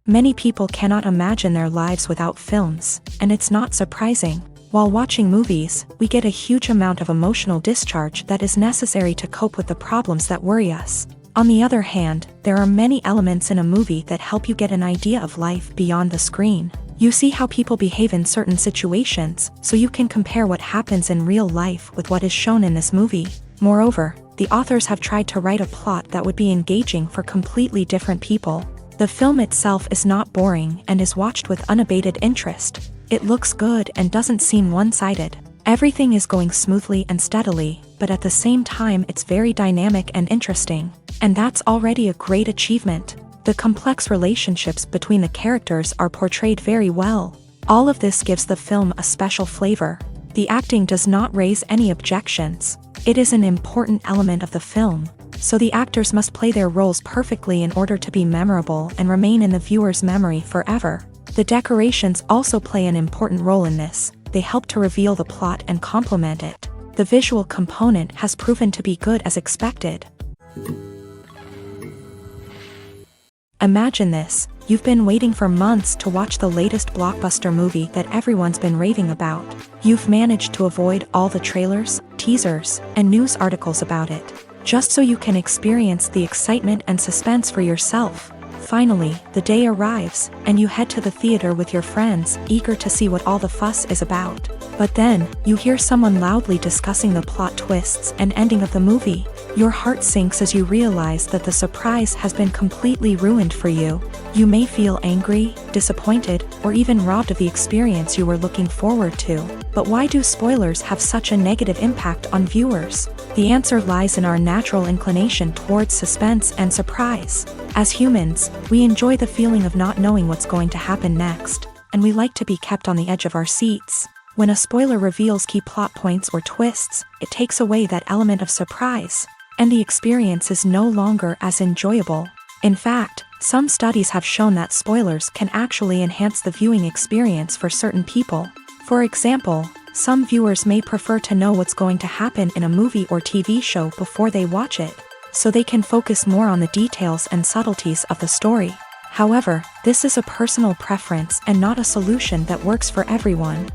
Many people cannot imagine their lives without films, and it's not surprising. While watching movies, we get a huge amount of emotional discharge that is necessary to cope with the problems that worry us. On the other hand, there are many elements in a movie that help you get an idea of life beyond the screen. You see how people behave in certain situations, so you can compare what happens in real life with what is shown in this movie. Moreover, the authors have tried to write a plot that would be engaging for completely different people. The film itself is not boring and is watched with unabated interest. It looks good and doesn't seem one-sided. Everything is going smoothly and steadily, but at the same time it's very dynamic and interesting. And that's already a great achievement. The complex relationships between the characters are portrayed very well. All of this gives the film a special flavor. The acting does not raise any objections. It is an important element of the film, so the actors must play their roles perfectly in order to be memorable and remain in the viewer's memory forever. The decorations also play an important role in this. They help to reveal the plot and complement it. The visual component has proven to be good as expected. Imagine this, you've been waiting for months to watch the latest blockbuster movie that everyone's been raving about. You've managed to avoid all the trailers, teasers, and news articles about it, just so you can experience the excitement and suspense for yourself. Finally, the day arrives, and you head to the theater with your friends, eager to see what all the fuss is about. But then, you hear someone loudly discussing the plot twists and ending of the movie. Your heart sinks as you realize that the surprise has been completely ruined for you. You may feel angry, disappointed, or even robbed of the experience you were looking forward to. But why do spoilers have such a negative impact on viewers? The answer lies in our natural inclination towards suspense and surprise. As humans, we enjoy the feeling of not knowing what's going to happen next, and we like to be kept on the edge of our seats. When a spoiler reveals key plot points or twists, it takes away that element of surprise, and the experience is no longer as enjoyable. In fact, some studies have shown that spoilers can actually enhance the viewing experience for certain people. For example, some viewers may prefer to know what's going to happen in a movie or TV show before they watch it, so they can focus more on the details and subtleties of the story. However, this is a personal preference and not a solution that works for everyone.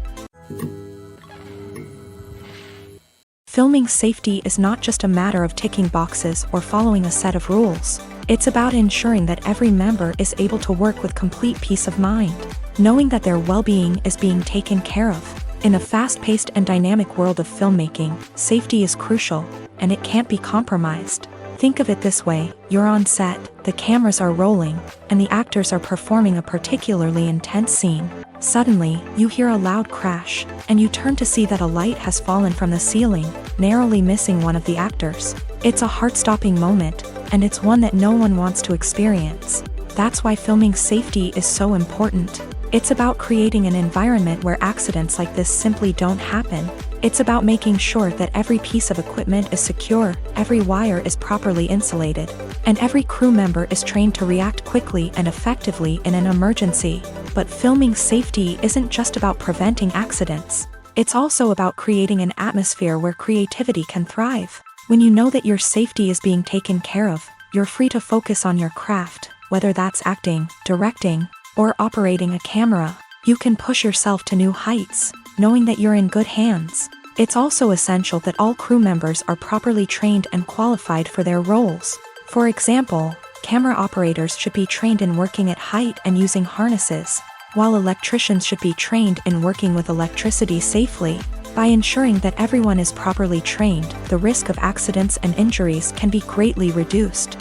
Filming safety is not just a matter of ticking boxes or following a set of rules. It's about ensuring that every member is able to work with complete peace of mind, knowing that their well-being is being taken care of. In a fast-paced and dynamic world of filmmaking, safety is crucial, and it can't be compromised. Think of it this way, you're on set, the cameras are rolling, and the actors are performing a particularly intense scene. Suddenly, you hear a loud crash, and you turn to see that a light has fallen from the ceiling, narrowly missing one of the actors. It's a heart-stopping moment, and it's one that no one wants to experience. That's why filming safety is so important. It's about creating an environment where accidents like this simply don't happen. It's about making sure that every piece of equipment is secure, every wire is properly insulated, and every crew member is trained to react quickly and effectively in an emergency. But filming safety isn't just about preventing accidents. It's also about creating an atmosphere where creativity can thrive. When you know that your safety is being taken care of, you're free to focus on your craft, whether that's acting, directing, or operating a camera. You can push yourself to new heights, knowing that you're in good hands. It's also essential that all crew members are properly trained and qualified for their roles. For example, camera operators should be trained in working at height and using harnesses, while electricians should be trained in working with electricity safely. By ensuring that everyone is properly trained, the risk of accidents and injuries can be greatly reduced.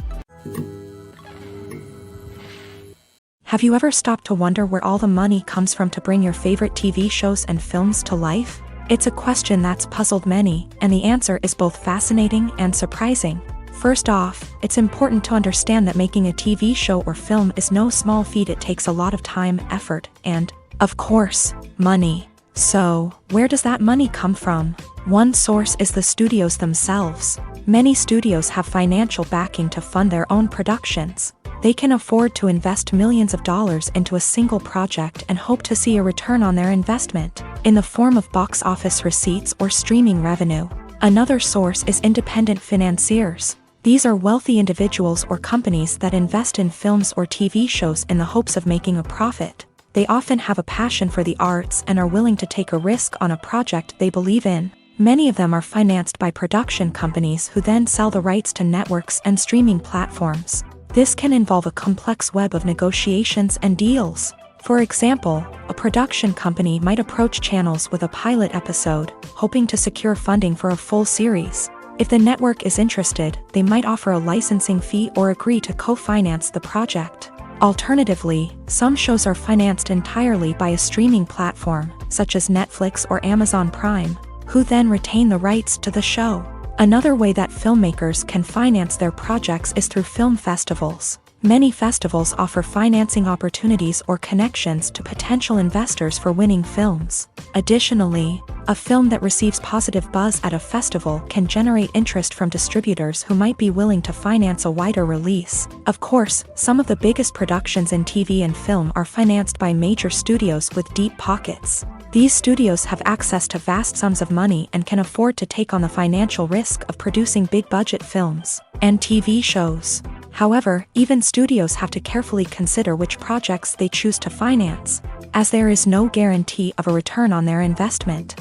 Have you ever stopped to wonder where all the money comes from to bring your favorite TV shows and films to life? It's a question that's puzzled many, and the answer is both fascinating and surprising. First off, it's important to understand that making a TV show or film is no small feat. It takes a lot of time, effort, and, of course, money. So, where does that money come from? One source is the studios themselves. Many studios have financial backing to fund their own productions. They can afford to invest millions of dollars into a single project and hope to see a return on their investment, in the form of box office receipts or streaming revenue. Another source is independent financiers. These are wealthy individuals or companies that invest in films or TV shows in the hopes of making a profit. They often have a passion for the arts and are willing to take a risk on a project they believe in. Many of them are financed by production companies who then sell the rights to networks and streaming platforms. This can involve a complex web of negotiations and deals. For example, a production company might approach channels with a pilot episode, hoping to secure funding for a full series. If the network is interested, they might offer a licensing fee or agree to co-finance the project. Alternatively, some shows are financed entirely by a streaming platform, such as Netflix or Amazon Prime, who then retain the rights to the show. Another way that filmmakers can finance their projects is through film festivals. Many festivals offer financing opportunities or connections to potential investors for winning films. Additionally, a film that receives positive buzz at a festival can generate interest from distributors who might be willing to finance a wider release. Of course, some of the biggest productions in TV and film are financed by major studios with deep pockets. These studios have access to vast sums of money and can afford to take on the financial risk of producing big-budget films and TV shows. However, even studios have to carefully consider which projects they choose to finance, as there is no guarantee of a return on their investment.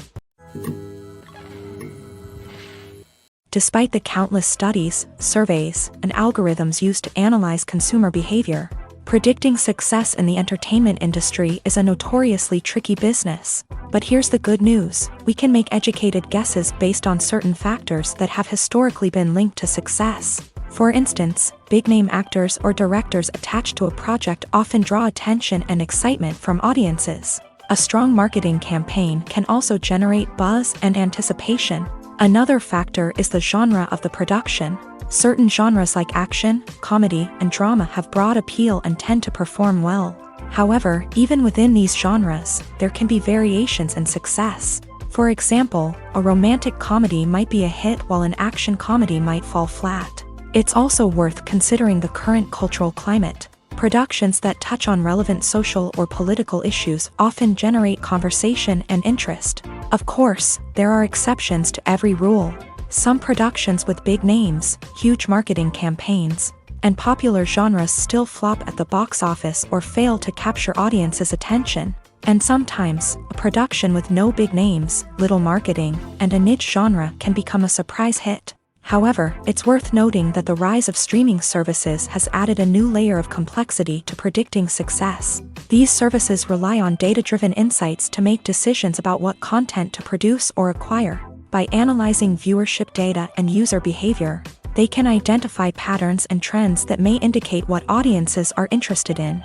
Despite the countless studies, surveys, and algorithms used to analyze consumer behavior, predicting success in the entertainment industry is a notoriously tricky business. But here's the good news: we can make educated guesses based on certain factors that have historically been linked to success. For instance, big-name actors or directors attached to a project often draw attention and excitement from audiences. A strong marketing campaign can also generate buzz and anticipation. Another factor is the genre of the production. Certain genres like action, comedy, and drama have broad appeal and tend to perform well. However, even within these genres, there can be variations in success. For example, a romantic comedy might be a hit while an action comedy might fall flat. It's also worth considering the current cultural climate. Productions that touch on relevant social or political issues often generate conversation and interest. Of course, there are exceptions to every rule. Some productions with big names, huge marketing campaigns, and popular genres still flop at the box office or fail to capture audiences' attention. And sometimes, a production with no big names, little marketing, and a niche genre can become a surprise hit. However, it's worth noting that the rise of streaming services has added a new layer of complexity to predicting success. These services rely on data-driven insights to make decisions about what content to produce or acquire. By analyzing viewership data and user behavior, they can identify patterns and trends that may indicate what audiences are interested in.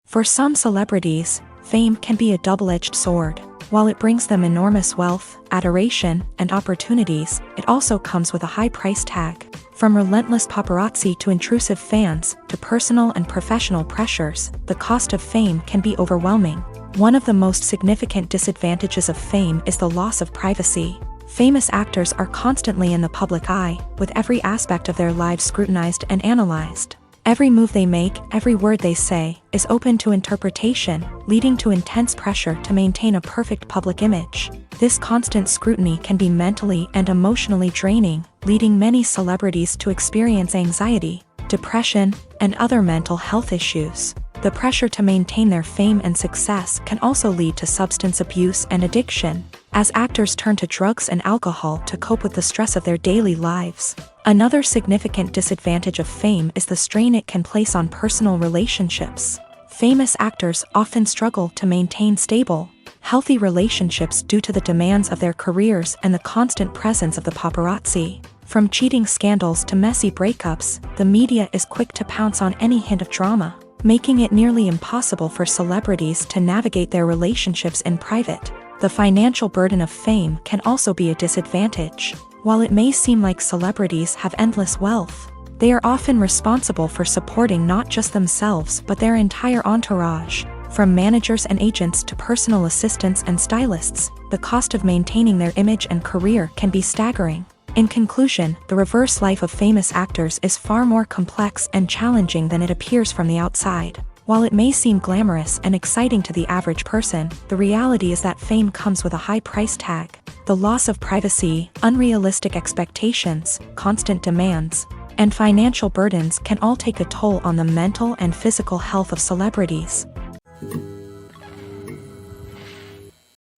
For some celebrities, fame can be a double-edged sword. While it brings them enormous wealth, adoration, and opportunities, it also comes with a high price tag. From relentless paparazzi to intrusive fans, to personal and professional pressures, the cost of fame can be overwhelming. One of the most significant disadvantages of fame is the loss of privacy. Famous actors are constantly in the public eye, with every aspect of their lives scrutinized and analyzed. Every move they make, every word they say, is open to interpretation, leading to intense pressure to maintain a perfect public image. This constant scrutiny can be mentally and emotionally draining, leading many celebrities to experience anxiety, depression, and other mental health issues. The pressure to maintain their fame and success can also lead to substance abuse and addiction, as actors turn to drugs and alcohol to cope with the stress of their daily lives. Another significant disadvantage of fame is the strain it can place on personal relationships. Famous actors often struggle to maintain stable, healthy relationships due to the demands of their careers and the constant presence of the paparazzi. From cheating scandals to messy breakups, the media is quick to pounce on any hint of drama, making it nearly impossible for celebrities to navigate their relationships in private. The financial burden of fame can also be a disadvantage. While it may seem like celebrities have endless wealth, they are often responsible for supporting not just themselves but their entire entourage. From managers and agents to personal assistants and stylists, the cost of maintaining their image and career can be staggering. In conclusion, the reverse life of famous actors is far more complex and challenging than it appears from the outside. While it may seem glamorous and exciting to the average person, the reality is that fame comes with a high price tag. The loss of privacy, unrealistic expectations, constant demands, and financial burdens can all take a toll on the mental and physical health of celebrities.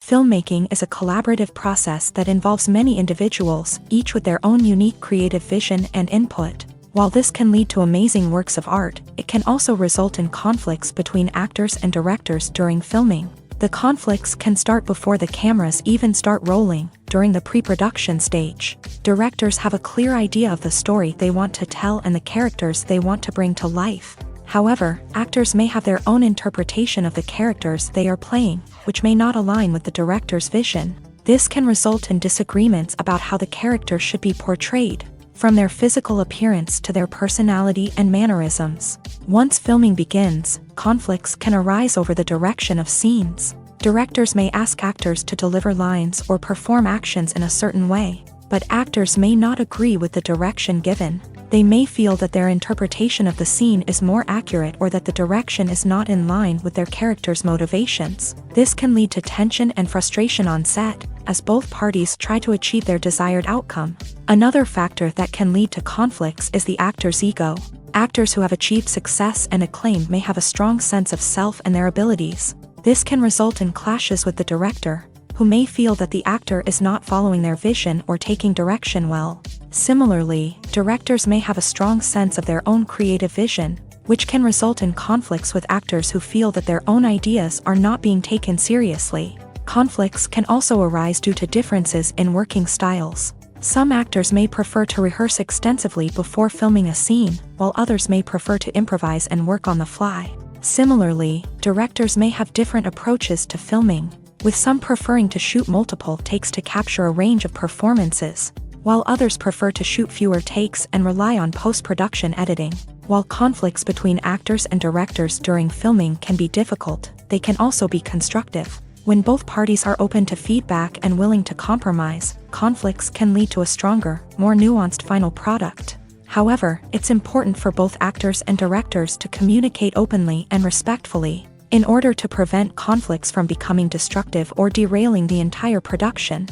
Filmmaking is a collaborative process that involves many individuals, each with their own unique creative vision and input. While this can lead to amazing works of art, it can also result in conflicts between actors and directors during filming. The conflicts can start before the cameras even start rolling, during the pre-production stage. Directors have a clear idea of the story they want to tell and the characters they want to bring to life. However, actors may have their own interpretation of the characters they are playing, which may not align with the director's vision. This can result in disagreements about how the character should be portrayed, from their physical appearance to their personality and mannerisms. Once filming begins, conflicts can arise over the direction of scenes. Directors may ask actors to deliver lines or perform actions in a certain way, but actors may not agree with the direction given. They may feel that their interpretation of the scene is more accurate or that the direction is not in line with their character's motivations. This can lead to tension and frustration on set, as both parties try to achieve their desired outcome. Another factor that can lead to conflicts is the actor's ego. Actors who have achieved success and acclaim may have a strong sense of self and their abilities. This can result in clashes with the director, who may feel that the actor is not following their vision or taking direction well. Similarly, directors may have a strong sense of their own creative vision, which can result in conflicts with actors who feel that their own ideas are not being taken seriously. Conflicts can also arise due to differences in working styles. Some actors may prefer to rehearse extensively before filming a scene, while others may prefer to improvise and work on the fly. Similarly, directors may have different approaches to filming, with some preferring to shoot multiple takes to capture a range of performances, while others prefer to shoot fewer takes and rely on post-production editing. While conflicts between actors and directors during filming can be difficult, they can also be constructive. When both parties are open to feedback and willing to compromise, conflicts can lead to a stronger, more nuanced final product. However, it's important for both actors and directors to communicate openly and respectfully, in order to prevent conflicts from becoming destructive or derailing the entire production.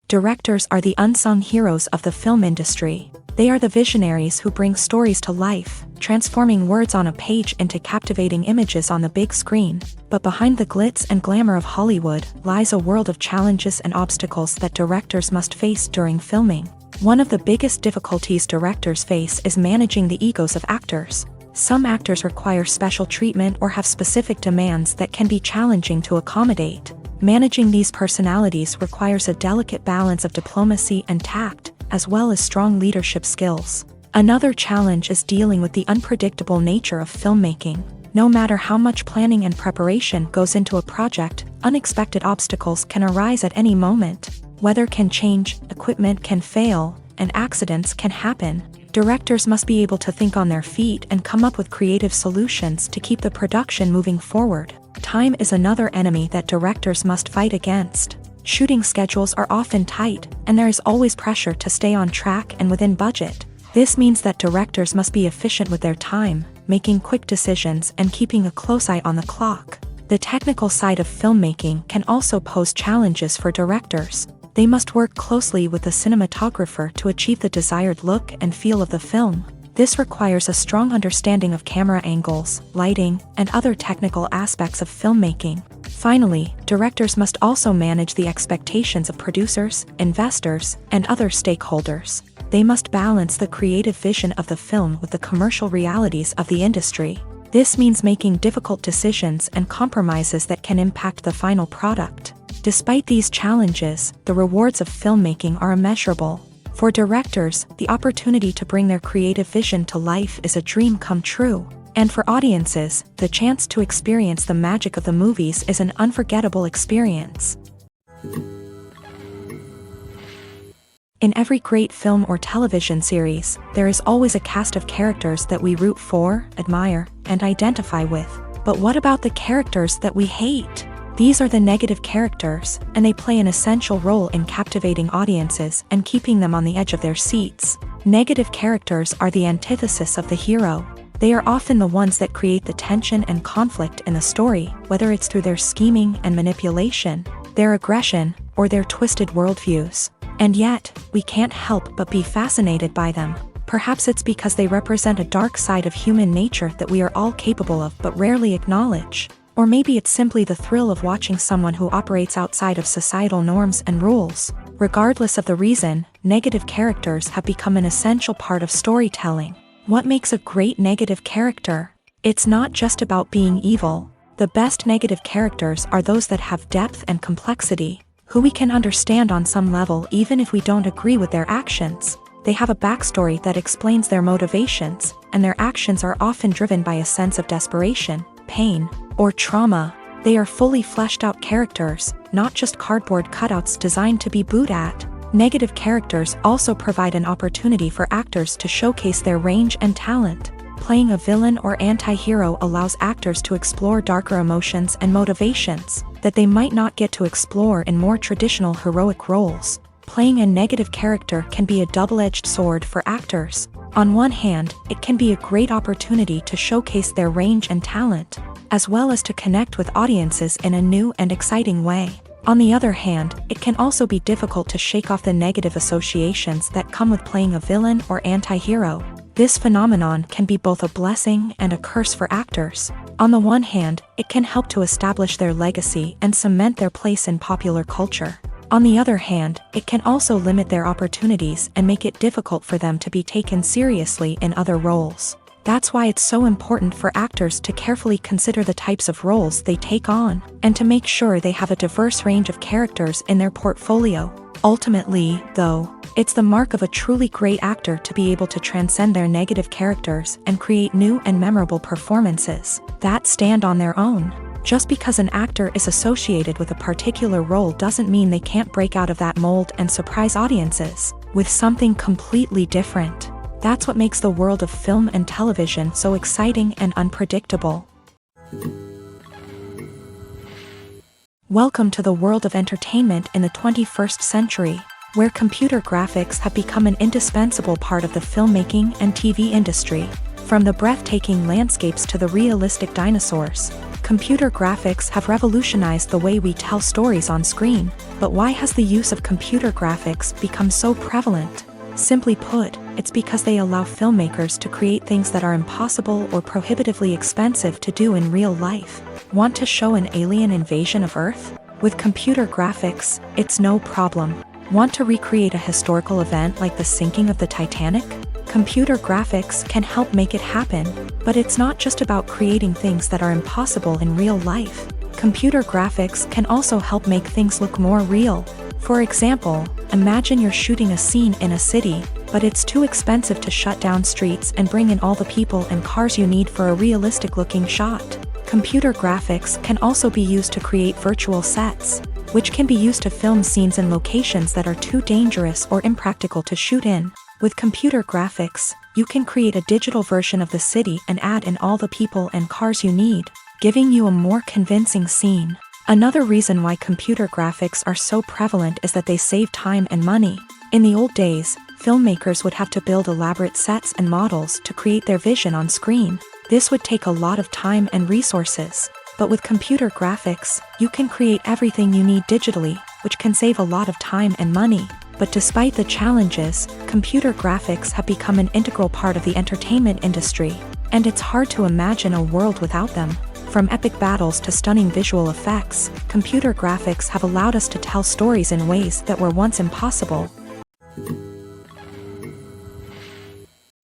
Directors are the unsung heroes of the film industry. They are the visionaries who bring stories to life, transforming words on a page into captivating images on the big screen. But behind the glitz and glamour of Hollywood lies a world of challenges and obstacles that directors must face during filming. One of the biggest difficulties directors face is managing the egos of actors. Some actors require special treatment or have specific demands that can be challenging to accommodate. Managing these personalities requires a delicate balance of diplomacy and tact, as well as strong leadership skills. Another challenge is dealing with the unpredictable nature of filmmaking. No matter how much planning and preparation goes into a project, unexpected obstacles can arise at any moment. Weather can change, equipment can fail, and accidents can happen. Directors must be able to think on their feet and come up with creative solutions to keep the production moving forward. Time is another enemy that directors must fight against. Shooting schedules are often tight, and there is always pressure to stay on track and within budget. This means that directors must be efficient with their time, making quick decisions and keeping a close eye on the clock. The technical side of filmmaking can also pose challenges for directors. They must work closely with the cinematographer to achieve the desired look and feel of the film. This requires a strong understanding of camera angles, lighting, and other technical aspects of filmmaking. Finally, directors must also manage the expectations of producers, investors, and other stakeholders. They must balance the creative vision of the film with the commercial realities of the industry. This means making difficult decisions and compromises that can impact the final product. Despite these challenges, the rewards of filmmaking are immeasurable. For directors, the opportunity to bring their creative vision to life is a dream come true. And for audiences, the chance to experience the magic of the movies is an unforgettable experience. In every great film or television series, there is always a cast of characters that we root for, admire, and identify with. But what about the characters that we hate? These are the negative characters, and they play an essential role in captivating audiences and keeping them on the edge of their seats. Negative characters are the antithesis of the hero. They are often the ones that create the tension and conflict in the story, whether it's through their scheming and manipulation, their aggression, or their twisted worldviews. And yet, we can't help but be fascinated by them. Perhaps it's because they represent a dark side of human nature that we are all capable of but rarely acknowledge. Or maybe it's simply the thrill of watching someone who operates outside of societal norms and rules. Regardless of the reason, negative characters have become an essential part of storytelling. What makes a great negative character? It's not just about being evil. The best negative characters are those that have depth and complexity, who we can understand on some level even if we don't agree with their actions. They have a backstory that explains their motivations, and their actions are often driven by a sense of desperation, pain, or trauma. They are fully fleshed out characters, not just cardboard cutouts designed to be booed at. Negative characters also provide an opportunity for actors to showcase their range and talent. Playing a villain or anti-hero allows actors to explore darker emotions and motivations that they might not get to explore in more traditional heroic roles. Playing a negative character can be a double-edged sword for actors. On one hand, it can be a great opportunity to showcase their range and talent, as well as to connect with audiences in a new and exciting way. On the other hand, it can also be difficult to shake off the negative associations that come with playing a villain or anti-hero. This phenomenon can be both a blessing and a curse for actors. On the one hand, it can help to establish their legacy and cement their place in popular culture. On the other hand, it can also limit their opportunities and make it difficult for them to be taken seriously in other roles. That's why it's so important for actors to carefully consider the types of roles they take on, and to make sure they have a diverse range of characters in their portfolio. Ultimately, though, it's the mark of a truly great actor to be able to transcend their negative characters and create new and memorable performances that stand on their own. Just because an actor is associated with a particular role doesn't mean they can't break out of that mold and surprise audiences with something completely different. That's what makes the world of film and television so exciting and unpredictable. Welcome to the world of entertainment in the 21st century, where computer graphics have become an indispensable part of the filmmaking and TV industry. From the breathtaking landscapes to the realistic dinosaurs, computer graphics have revolutionized the way we tell stories on screen. But why has the use of computer graphics become so prevalent? Simply put, it's because they allow filmmakers to create things that are impossible or prohibitively expensive to do in real life. Want to show an alien invasion of Earth? With computer graphics, it's no problem. Want to recreate a historical event like the sinking of the Titanic? Computer graphics can help make it happen. But it's not just about creating things that are impossible in real life. Computer graphics can also help make things look more real. For example, imagine you're shooting a scene in a city, but it's too expensive to shut down streets and bring in all the people and cars you need for a realistic-looking shot. Computer graphics can also be used to create virtual sets, which can be used to film scenes in locations that are too dangerous or impractical to shoot in. With computer graphics, you can create a digital version of the city and add in all the people and cars you need, giving you a more convincing scene. Another reason why computer graphics are so prevalent is that they save time and money. In the old days, filmmakers would have to build elaborate sets and models to create their vision on screen. This would take a lot of time and resources. But with computer graphics, you can create everything you need digitally, which can save a lot of time and money. But despite the challenges, computer graphics have become an integral part of the entertainment industry, and it's hard to imagine a world without them. From epic battles to stunning visual effects, computer graphics have allowed us to tell stories in ways that were once impossible.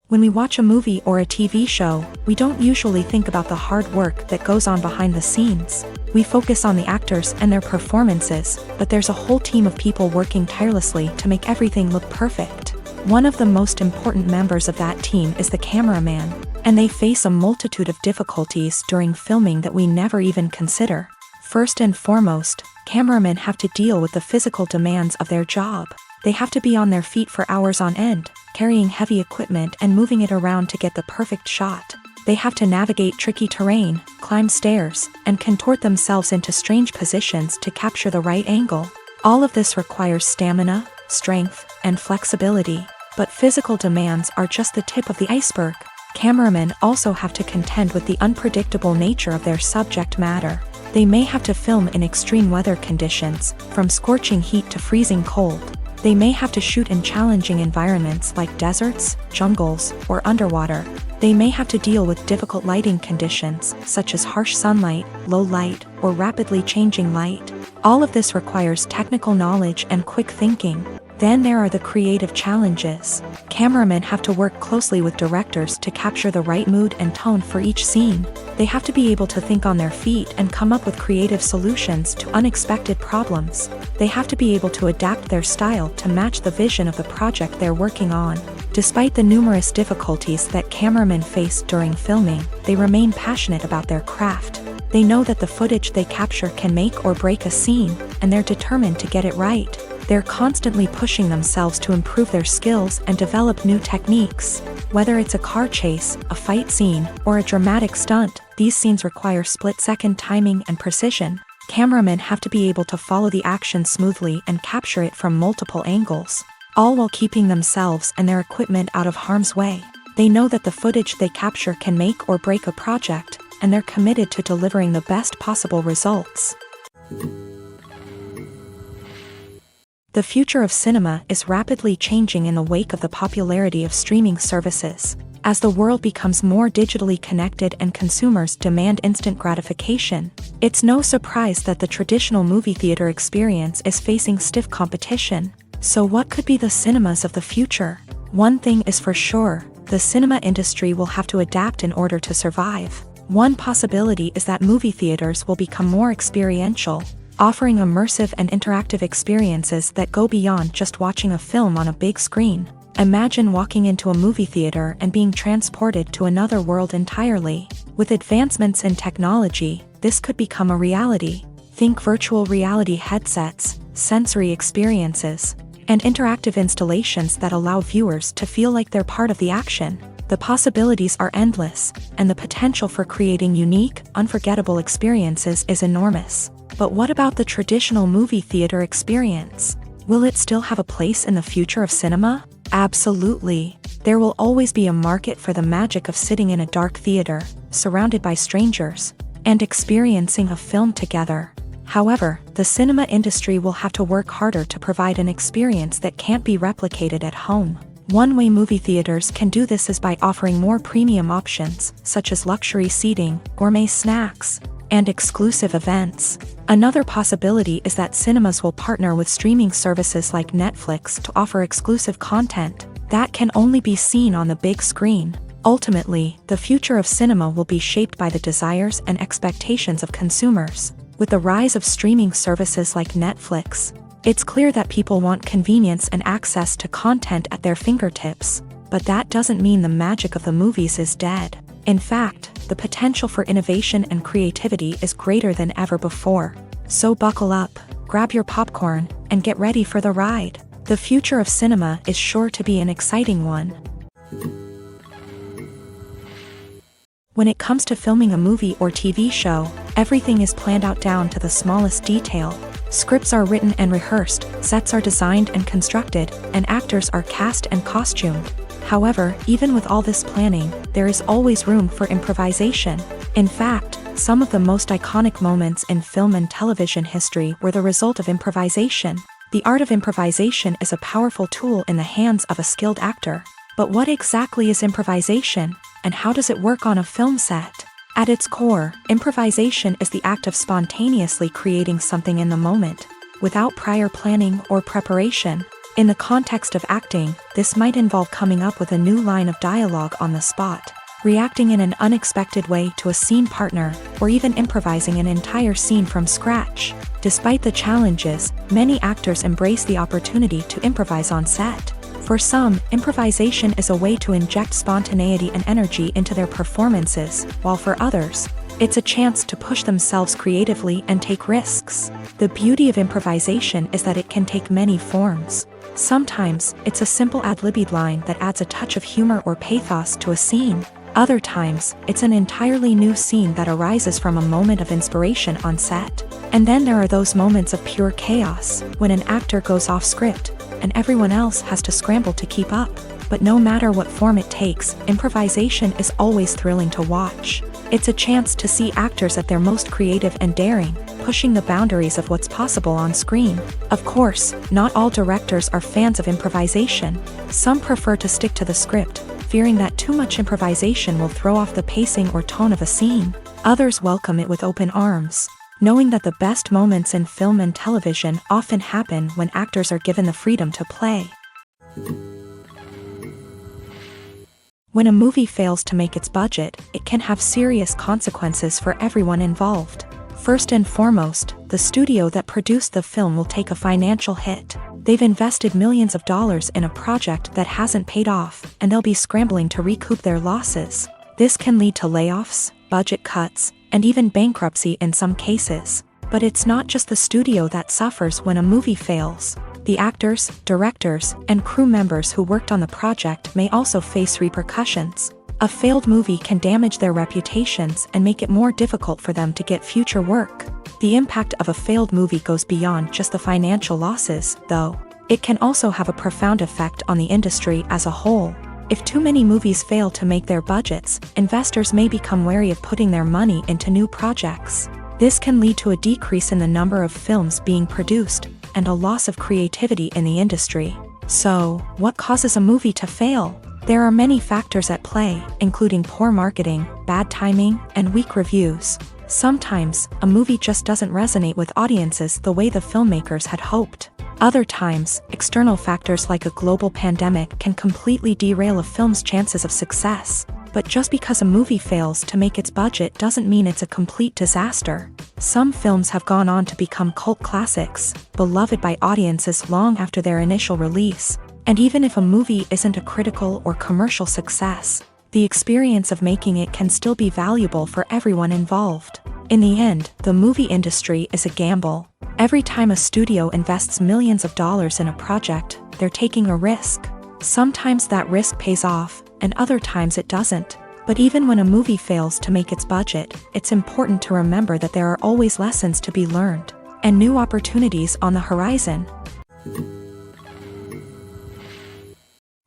When we watch a movie or a TV show, we don't usually think about the hard work that goes on behind the scenes. We focus on the actors and their performances, but there's a whole team of people working tirelessly to make everything look perfect. One of the most important members of that team is the cameraman, and they face a multitude of difficulties during filming that we never even consider. First and foremost, cameramen have to deal with the physical demands of their job. They have to be on their feet for hours on end, carrying heavy equipment and moving it around to get the perfect shot. They have to navigate tricky terrain, climb stairs, and contort themselves into strange positions to capture the right angle. All of this requires stamina, strength, and flexibility. But physical demands are just the tip of the iceberg. Cameramen also have to contend with the unpredictable nature of their subject matter. They may have to film in extreme weather conditions, from scorching heat to freezing cold. They may have to shoot in challenging environments like deserts, jungles, or underwater. They may have to deal with difficult lighting conditions, such as harsh sunlight, low light, or rapidly changing light. All of this requires technical knowledge and quick thinking. Then there are the creative challenges. Cameramen have to work closely with directors to capture the right mood and tone for each scene. They have to be able to think on their feet and come up with creative solutions to unexpected problems. They have to be able to adapt their style to match the vision of the project they're working on. Despite the numerous difficulties that cameramen face during filming, they remain passionate about their craft. They know that the footage they capture can make or break a scene, and they're determined to get it right. They're constantly pushing themselves to improve their skills and develop new techniques. Whether it's a car chase, a fight scene, or a dramatic stunt, these scenes require split-second timing and precision. Cameramen have to be able to follow the action smoothly and capture it from multiple angles, all while keeping themselves and their equipment out of harm's way. They know that the footage they capture can make or break a project, and they're committed to delivering the best possible results. The future of cinema is rapidly changing in the wake of the popularity of streaming services. As the world becomes more digitally connected and consumers demand instant gratification, it's no surprise that the traditional movie theater experience is facing stiff competition. So what could be the cinemas of the future? One thing is for sure, the cinema industry will have to adapt in order to survive. One possibility is that movie theaters will become more experiential, offering immersive and interactive experiences that go beyond just watching a film on a big screen. Imagine walking into a movie theater and being transported to another world entirely. With advancements in technology, this could become a reality. Think virtual reality headsets, sensory experiences, and interactive installations that allow viewers to feel like they're part of the action. The possibilities are endless, and the potential for creating unique, unforgettable experiences is enormous. But what about the traditional movie theater experience? Will it still have a place in the future of cinema? Absolutely. There will always be a market for the magic of sitting in a dark theater, surrounded by strangers, and experiencing a film together. However, the cinema industry will have to work harder to provide an experience that can't be replicated at home. One way movie theaters can do this is by offering more premium options, such as luxury seating, gourmet snacks, and exclusive events. Another possibility is that cinemas will partner with streaming services like Netflix to offer exclusive content that can only be seen on the big screen. Ultimately, the future of cinema will be shaped by the desires and expectations of consumers. With the rise of streaming services like Netflix, it's clear that people want convenience and access to content at their fingertips. But that doesn't mean the magic of the movies is dead. In fact, the potential for innovation and creativity is greater than ever before. So buckle up, grab your popcorn, and get ready for the ride. The future of cinema is sure to be an exciting one. When it comes to filming a movie or TV show, everything is planned out down to the smallest detail. Scripts are written and rehearsed, sets are designed and constructed, and actors are cast and costumed. However, even with all this planning, there is always room for improvisation. In fact, some of the most iconic moments in film and television history were the result of improvisation. The art of improvisation is a powerful tool in the hands of a skilled actor. But what exactly is improvisation, and how does it work on a film set? At its core, improvisation is the act of spontaneously creating something in the moment, without prior planning or preparation. In the context of acting, this might involve coming up with a new line of dialogue on the spot, reacting in an unexpected way to a scene partner, or even improvising an entire scene from scratch. Despite the challenges, many actors embrace the opportunity to improvise on set. For some, improvisation is a way to inject spontaneity and energy into their performances, while for others, it's a chance to push themselves creatively and take risks. The beauty of improvisation is that it can take many forms. Sometimes, it's a simple ad-libbed line that adds a touch of humor or pathos to a scene. Other times, it's an entirely new scene that arises from a moment of inspiration on set. And then there are those moments of pure chaos, when an actor goes off script, and everyone else has to scramble to keep up. But no matter what form it takes, improvisation is always thrilling to watch. It's a chance to see actors at their most creative and daring, pushing the boundaries of what's possible on screen. Of course, not all directors are fans of improvisation. Some prefer to stick to the script, fearing that too much improvisation will throw off the pacing or tone of a scene. Others welcome it with open arms, knowing that the best moments in film and television often happen when actors are given the freedom to play. When a movie fails to make its budget, it can have serious consequences for everyone involved. First and foremost, the studio that produced the film will take a financial hit. They've invested millions of dollars in a project that hasn't paid off, and they'll be scrambling to recoup their losses. This can lead to layoffs, budget cuts, and even bankruptcy in some cases. But it's not just the studio that suffers when a movie fails. The actors, directors, and crew members who worked on the project may also face repercussions. A failed movie can damage their reputations and make it more difficult for them to get future work. The impact of a failed movie goes beyond just the financial losses, though. It can also have a profound effect on the industry as a whole. If too many movies fail to make their budgets, investors may become wary of putting their money into new projects. This can lead to a decrease in the number of films being produced, and a loss of creativity in the industry. So, what causes a movie to fail? There are many factors at play, including poor marketing, bad timing, and weak reviews. Sometimes, a movie just doesn't resonate with audiences the way the filmmakers had hoped. Other times, external factors like a global pandemic can completely derail a film's chances of success. But just because a movie fails to make its budget doesn't mean it's a complete disaster. Some films have gone on to become cult classics, beloved by audiences long after their initial release. And even if a movie isn't a critical or commercial success, the experience of making it can still be valuable for everyone involved. In the end, the movie industry is a gamble. Every time a studio invests millions of dollars in a project, they're taking a risk. Sometimes that risk pays off, and other times it doesn't. But even when a movie fails to make its budget, it's important to remember that there are always lessons to be learned, and new opportunities on the horizon.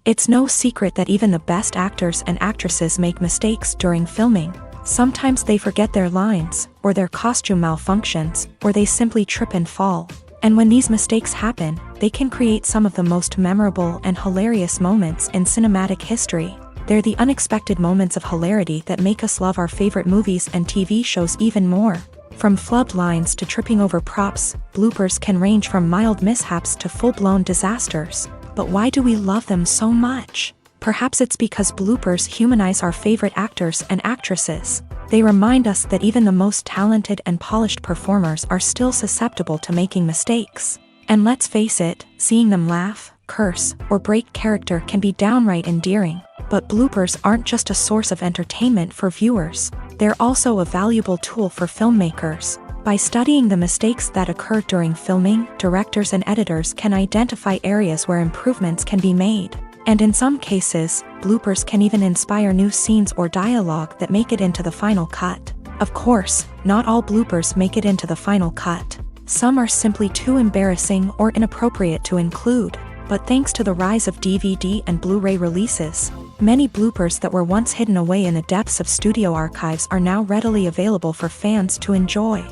It's no secret that even the best actors and actresses make mistakes during filming. Sometimes they forget their lines, or their costume malfunctions, or they simply trip and fall. And when these mistakes happen, they can create some of the most memorable and hilarious moments in cinematic history. They're the unexpected moments of hilarity that make us love our favorite movies and TV shows even more. From flubbed lines to tripping over props, bloopers can range from mild mishaps to full-blown disasters. But why do we love them so much? Perhaps it's because bloopers humanize our favorite actors and actresses. They remind us that even the most talented and polished performers are still susceptible to making mistakes. And let's face it, seeing them laugh, curse, or break character can be downright endearing. But bloopers aren't just a source of entertainment for viewers. They're also a valuable tool for filmmakers. By studying the mistakes that occur during filming, directors and editors can identify areas where improvements can be made. And in some cases, bloopers can even inspire new scenes or dialogue that make it into the final cut. Of course, not all bloopers make it into the final cut. Some are simply too embarrassing or inappropriate to include. But thanks to the rise of DVD and Blu-ray releases, many bloopers that were once hidden away in the depths of studio archives are now readily available for fans to enjoy.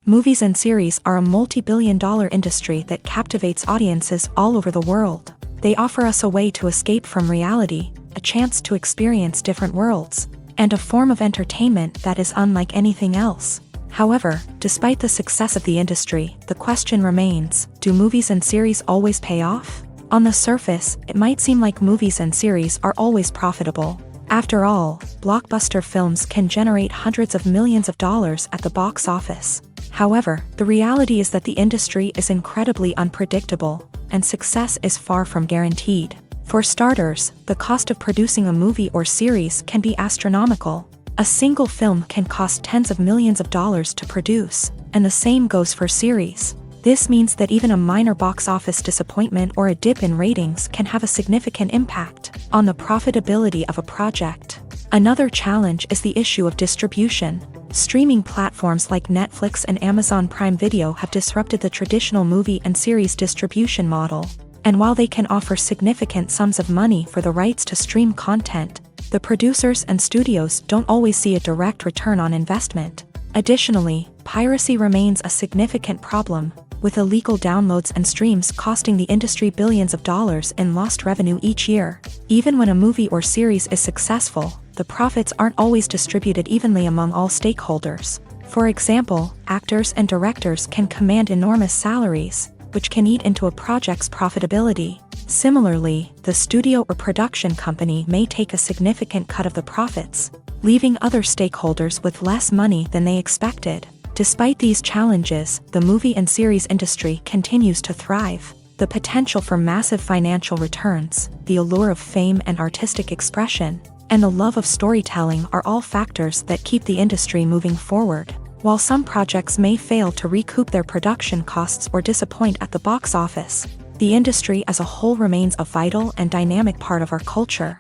Movies and series are a multi-billion-dollar industry that captivates audiences all over the world. They offer us a way to escape from reality, a chance to experience different worlds, and a form of entertainment that is unlike anything else. However, despite the success of the industry, the question remains, do movies and series always pay off? On the surface, it might seem like movies and series are always profitable. After all, blockbuster films can generate hundreds of millions of dollars at the box office. However, the reality is that the industry is incredibly unpredictable, and success is far from guaranteed. For starters, the cost of producing a movie or series can be astronomical. A single film can cost tens of millions of dollars to produce, and the same goes for series. This means that even a minor box office disappointment or a dip in ratings can have a significant impact on the profitability of a project. Another challenge is the issue of distribution. Streaming platforms like Netflix and Amazon Prime Video have disrupted the traditional movie and series distribution model. And while they can offer significant sums of money for the rights to stream content, the producers and studios don't always see a direct return on investment. Additionally, piracy remains a significant problem, with illegal downloads and streams costing the industry billions of dollars in lost revenue each year. Even when a movie or series is successful, the profits aren't always distributed evenly among all stakeholders. For example, actors and directors can command enormous salaries, which can eat into a project's profitability. Similarly, the studio or production company may take a significant cut of the profits, leaving other stakeholders with less money than they expected. Despite these challenges, the movie and series industry continues to thrive. The potential for massive financial returns, the allure of fame and artistic expression, and the love of storytelling are all factors that keep the industry moving forward. While some projects may fail to recoup their production costs or disappoint at the box office, the industry as a whole remains a vital and dynamic part of our culture.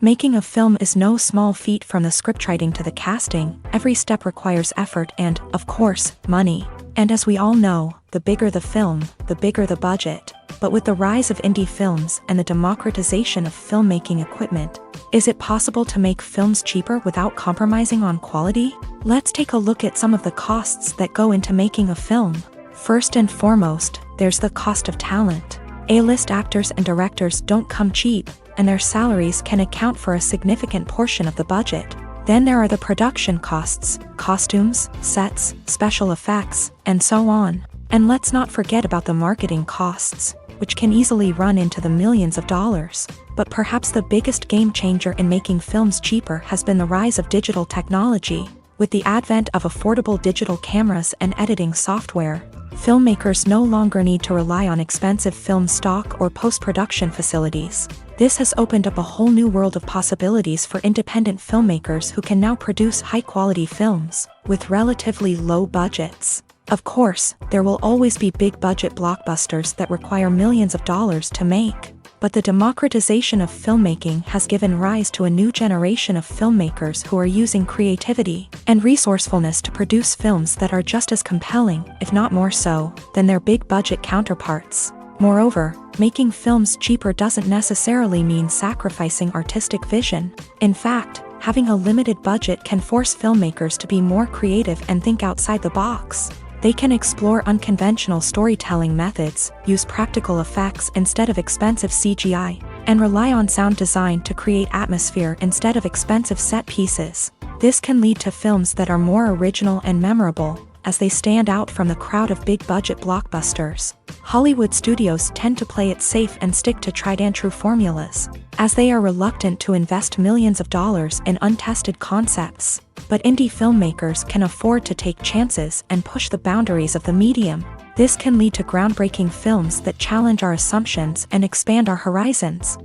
Making a film is no small feat. From the scriptwriting to the casting, every step requires effort and, of course, money. And as we all know, the bigger the film, the bigger the budget. But with the rise of indie films and the democratization of filmmaking equipment, is it possible to make films cheaper without compromising on quality? Let's take a look at some of the costs that go into making a film. First and foremost, there's the cost of talent. A-list actors and directors don't come cheap, and their salaries can account for a significant portion of the budget. Then there are the production costs, costumes, sets, special effects, and so on. And let's not forget about the marketing costs, which can easily run into the millions of dollars. But perhaps the biggest game changer in making films cheaper has been the rise of digital technology. With the advent of affordable digital cameras and editing software, filmmakers no longer need to rely on expensive film stock or post-production facilities. This has opened up a whole new world of possibilities for independent filmmakers who can now produce high-quality films with relatively low budgets. Of course, there will always be big-budget blockbusters that require millions of dollars to make. But the democratization of filmmaking has given rise to a new generation of filmmakers who are using creativity and resourcefulness to produce films that are just as compelling, if not more so, than their big-budget counterparts. Moreover, making films cheaper doesn't necessarily mean sacrificing artistic vision. In fact, having a limited budget can force filmmakers to be more creative and think outside the box. They can explore unconventional storytelling methods, use practical effects instead of expensive CGI, and rely on sound design to create atmosphere instead of expensive set pieces. This can lead to films that are more original and memorable, as they stand out from the crowd of big-budget blockbusters. Hollywood studios tend to play it safe and stick to tried-and-true formulas, as they are reluctant to invest millions of dollars in untested concepts. But indie filmmakers can afford to take chances and push the boundaries of the medium. This can lead to groundbreaking films that challenge our assumptions and expand our horizons.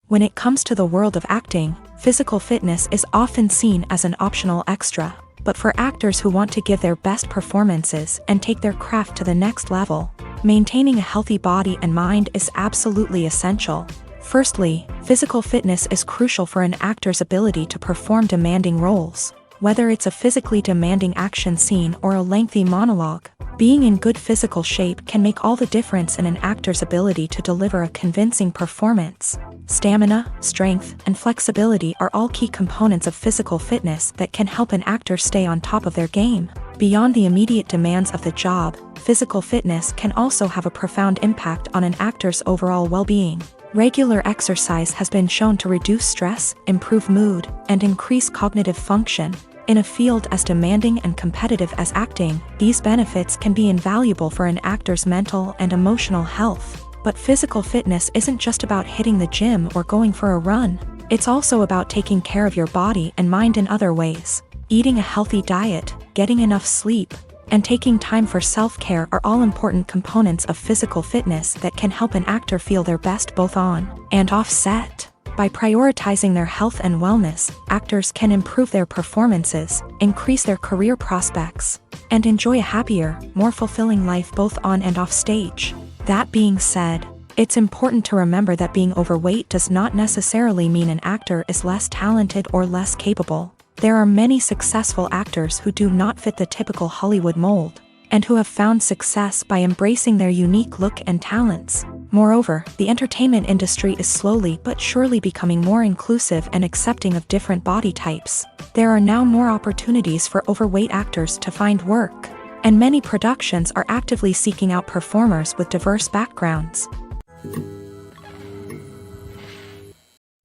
When it comes to the world of acting, physical fitness is often seen as an optional extra. But for actors who want to give their best performances and take their craft to the next level, maintaining a healthy body and mind is absolutely essential. Firstly, physical fitness is crucial for an actor's ability to perform demanding roles. Whether it's a physically demanding action scene or a lengthy monologue, being in good physical shape can make all the difference in an actor's ability to deliver a convincing performance. Stamina, strength, and flexibility are all key components of physical fitness that can help an actor stay on top of their game. Beyond the immediate demands of the job, physical fitness can also have a profound impact on an actor's overall well-being. Regular exercise has been shown to reduce stress, improve mood, and increase cognitive function. In a field as demanding and competitive as acting, these benefits can be invaluable for an actor's mental and emotional health. But physical fitness isn't just about hitting the gym or going for a run. It's also about taking care of your body and mind in other ways. Eating a healthy diet, getting enough sleep, and taking time for self-care are all important components of physical fitness that can help an actor feel their best both on and off set. By prioritizing their health and wellness, actors can improve their performances, increase their career prospects, and enjoy a happier, more fulfilling life both on and off stage. That being said, it's important to remember that being overweight does not necessarily mean an actor is less talented or less capable. There are many successful actors who do not fit the typical Hollywood mold, and who have found success by embracing their unique look and talents. Moreover, the entertainment industry is slowly but surely becoming more inclusive and accepting of different body types. There are now more opportunities for overweight actors to find work, and many productions are actively seeking out performers with diverse backgrounds.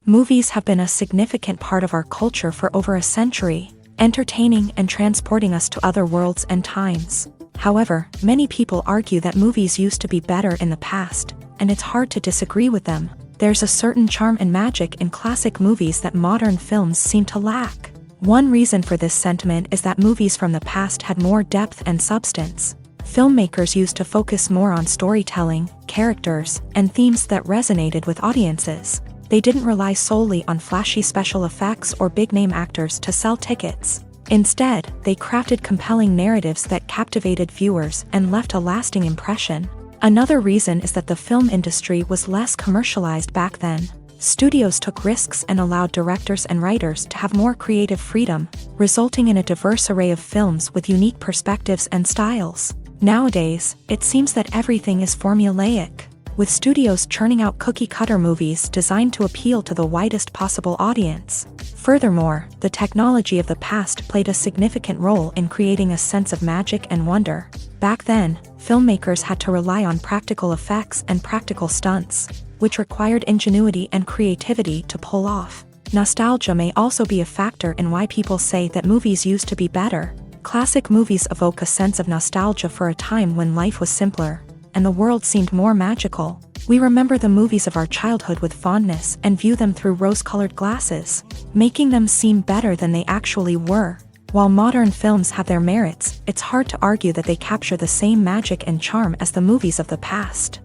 Movies have been a significant part of our culture for over a century, entertaining and transporting us to other worlds and times. However, many people argue that movies used to be better in the past, and it's hard to disagree with them. There's a certain charm and magic in classic movies that modern films seem to lack. One reason for this sentiment is that movies from the past had more depth and substance. Filmmakers used to focus more on storytelling, characters, and themes that resonated with audiences. They didn't rely solely on flashy special effects or big-name actors to sell tickets. Instead, they crafted compelling narratives that captivated viewers and left a lasting impression. Another reason is that the film industry was less commercialized back then. Studios took risks and allowed directors and writers to have more creative freedom, resulting in a diverse array of films with unique perspectives and styles. Nowadays, it seems that everything is formulaic, with studios churning out cookie-cutter movies designed to appeal to the widest possible audience. Furthermore, the technology of the past played a significant role in creating a sense of magic and wonder. Back then, filmmakers had to rely on practical effects and practical stunts, which required ingenuity and creativity to pull off. Nostalgia may also be a factor in why people say that movies used to be better. Classic movies evoke a sense of nostalgia for a time when life was simpler, and the world seemed more magical. We remember the movies of our childhood with fondness and view them through rose-colored glasses, making them seem better than they actually were. While modern films have their merits, it's hard to argue that they capture the same magic and charm as the movies of the past.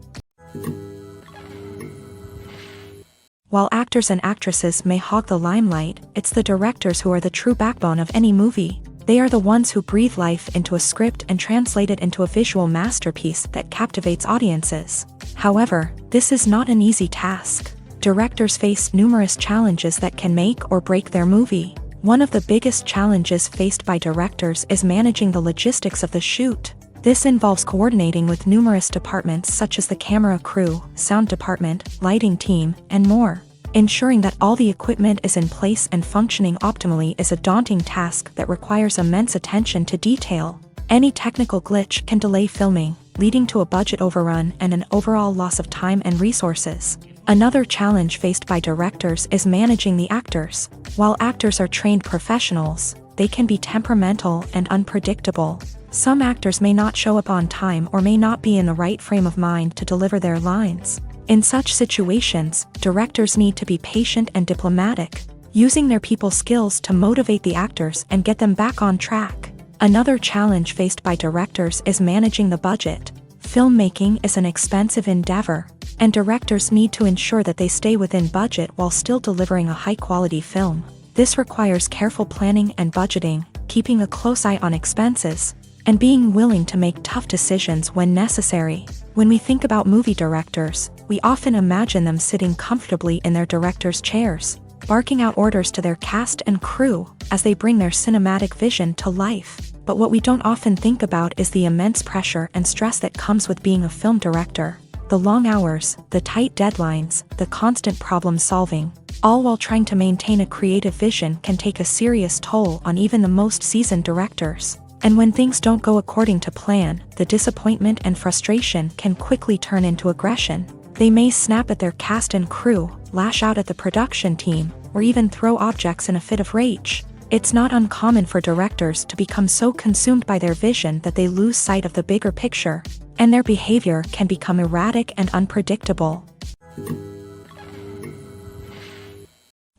While actors and actresses may hog the limelight, it's the directors who are the true backbone of any movie. They are the ones who breathe life into a script and translate it into a visual masterpiece that captivates audiences. However, this is not an easy task. Directors face numerous challenges that can make or break their movie. One of the biggest challenges faced by directors is managing the logistics of the shoot. This involves coordinating with numerous departments such as the camera crew, sound department, lighting team, and more. Ensuring that all the equipment is in place and functioning optimally is a daunting task that requires immense attention to detail. Any technical glitch can delay filming, leading to a budget overrun and an overall loss of time and resources. Another challenge faced by directors is managing the actors. While actors are trained professionals, they can be temperamental and unpredictable. Some actors may not show up on time or may not be in the right frame of mind to deliver their lines. In such situations, directors need to be patient and diplomatic, using their people skills to motivate the actors and get them back on track. Another challenge faced by directors is managing the budget. Filmmaking is an expensive endeavor, and directors need to ensure that they stay within budget while still delivering a high-quality film. This requires careful planning and budgeting, keeping a close eye on expenses, and being willing to make tough decisions when necessary. When we think about movie directors, we often imagine them sitting comfortably in their director's chairs, barking out orders to their cast and crew as they bring their cinematic vision to life. But what we don't often think about is the immense pressure and stress that comes with being a film director. The long hours, the tight deadlines, the constant problem solving, all while trying to maintain a creative vision can take a serious toll on even the most seasoned directors. And when things don't go according to plan, the disappointment and frustration can quickly turn into aggression. They may snap at their cast and crew, lash out at the production team, or even throw objects in a fit of rage. It's not uncommon for directors to become so consumed by their vision that they lose sight of the bigger picture, and their behavior can become erratic and unpredictable.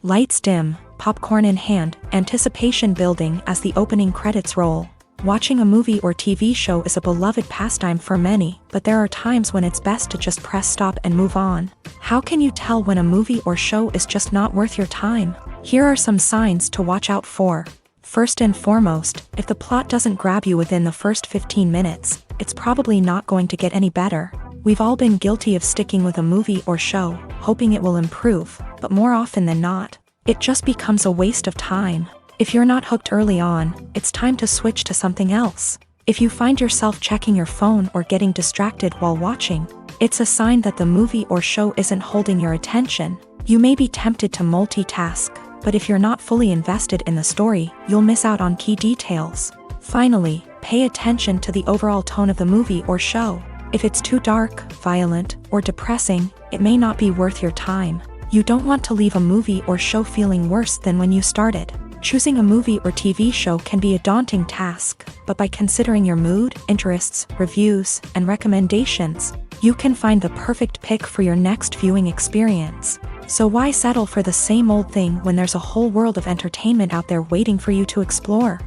Lights dim, popcorn in hand, anticipation building as the opening credits roll. Watching a movie or TV show is a beloved pastime for many, but there are times when it's best to just press stop and move on. How can you tell when a movie or show is just not worth your time? Here are some signs to watch out for. First and foremost, if the plot doesn't grab you within the first 15 minutes, it's probably not going to get any better. We've all been guilty of sticking with a movie or show, hoping it will improve, but more often than not, it just becomes a waste of time. If you're not hooked early on, it's time to switch to something else. If you find yourself checking your phone or getting distracted while watching, it's a sign that the movie or show isn't holding your attention. You may be tempted to multitask, but if you're not fully invested in the story, you'll miss out on key details. Finally, pay attention to the overall tone of the movie or show. If it's too dark, violent, or depressing, it may not be worth your time. You don't want to leave a movie or show feeling worse than when you started. Choosing a movie or TV show can be a daunting task, but by considering your mood, interests, reviews, and recommendations, you can find the perfect pick for your next viewing experience. So why settle for the same old thing when there's a whole world of entertainment out there waiting for you to explore?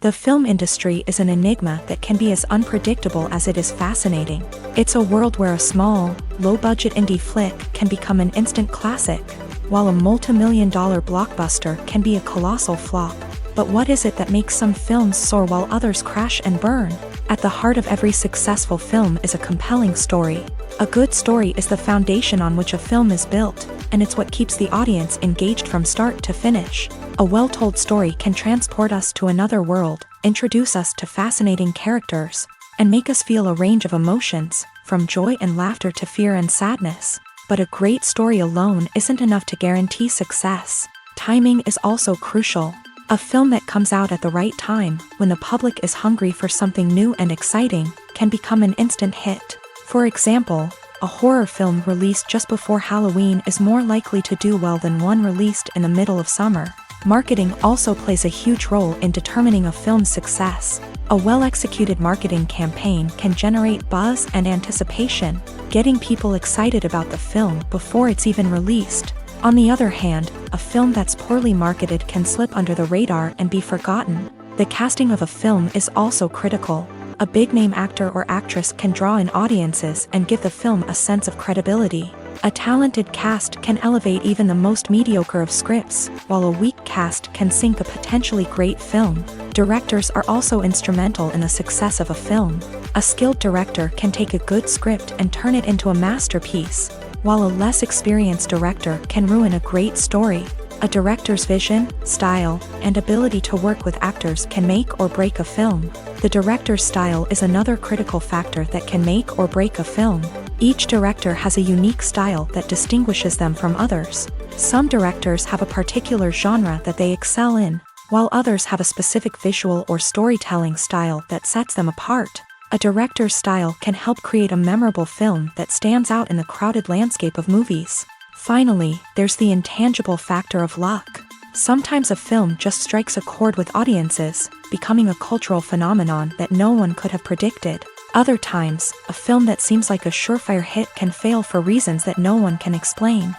The film industry is an enigma that can be as unpredictable as it is fascinating. It's a world where a small, low-budget indie flick can become an instant classic, while a multi-million-dollar blockbuster can be a colossal flop. But what is it that makes some films soar while others crash and burn? At the heart of every successful film is a compelling story. A good story is the foundation on which a film is built, and it's what keeps the audience engaged from start to finish. A well-told story can transport us to another world, introduce us to fascinating characters, and make us feel a range of emotions, from joy and laughter to fear and sadness. But a great story alone isn't enough to guarantee success. Timing is also crucial. A film that comes out at the right time, when the public is hungry for something new and exciting, can become an instant hit. For example, a horror film released just before Halloween is more likely to do well than one released in the middle of summer. Marketing also plays a huge role in determining a film's success. A well-executed marketing campaign can generate buzz and anticipation, getting people excited about the film before it's even released. On the other hand, a film that's poorly marketed can slip under the radar and be forgotten. The casting of a film is also critical. A big-name actor or actress can draw in audiences and give the film a sense of credibility. A talented cast can elevate even the most mediocre of scripts, while a weak cast can sink a potentially great film. Directors are also instrumental in the success of a film. A skilled director can take a good script and turn it into a masterpiece, while a less experienced director can ruin a great story. A director's vision, style, and ability to work with actors can make or break a film. The director's style is another critical factor that can make or break a film. Each director has a unique style that distinguishes them from others. Some directors have a particular genre that they excel in, while others have a specific visual or storytelling style that sets them apart. A director's style can help create a memorable film that stands out in the crowded landscape of movies. Finally, there's the intangible factor of luck. Sometimes a film just strikes a chord with audiences, becoming a cultural phenomenon that no one could have predicted. Other times, a film that seems like a surefire hit can fail for reasons that no one can explain.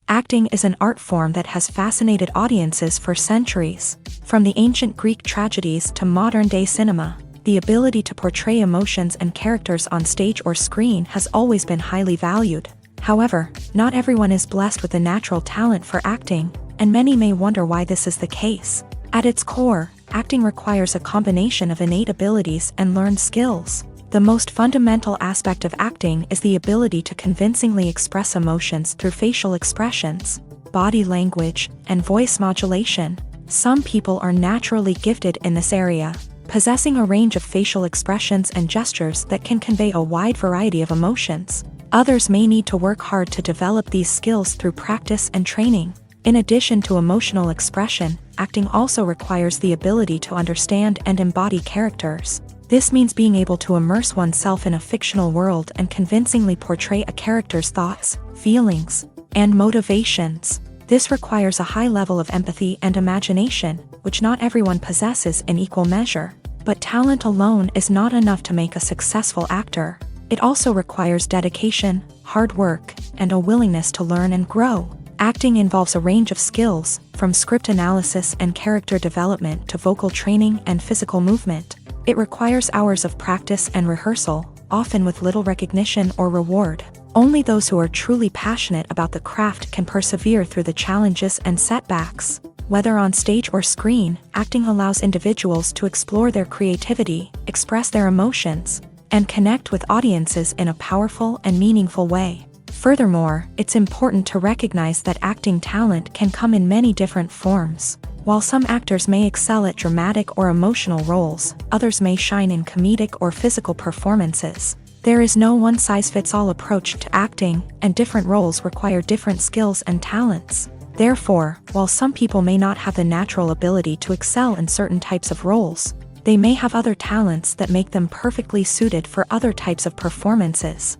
Acting is an art form that has fascinated audiences for centuries. From the ancient Greek tragedies to modern-day cinema, the ability to portray emotions and characters on stage or screen has always been highly valued. However, not everyone is blessed with a natural talent for acting, and many may wonder why this is the case. At its core, acting requires a combination of innate abilities and learned skills. The most fundamental aspect of acting is the ability to convincingly express emotions through facial expressions, body language, and voice modulation. Some people are naturally gifted in this area, possessing a range of facial expressions and gestures that can convey a wide variety of emotions. Others may need to work hard to develop these skills through practice and training. In addition to emotional expression, acting also requires the ability to understand and embody characters. This means being able to immerse oneself in a fictional world and convincingly portray a character's thoughts, feelings, and motivations. This requires a high level of empathy and imagination, which not everyone possesses in equal measure. But talent alone is not enough to make a successful actor. It also requires dedication, hard work, and a willingness to learn and grow. Acting involves a range of skills, from script analysis and character development to vocal training and physical movement. It requires hours of practice and rehearsal, often with little recognition or reward. Only those who are truly passionate about the craft can persevere through the challenges and setbacks. Whether on stage or screen, acting allows individuals to explore their creativity, express their emotions, and connect with audiences in a powerful and meaningful way. Furthermore, it's important to recognize that acting talent can come in many different forms. While some actors may excel at dramatic or emotional roles, others may shine in comedic or physical performances. There is no one-size-fits-all approach to acting, and different roles require different skills and talents. Therefore, while some people may not have the natural ability to excel in certain types of roles, they may have other talents that make them perfectly suited for other types of performances.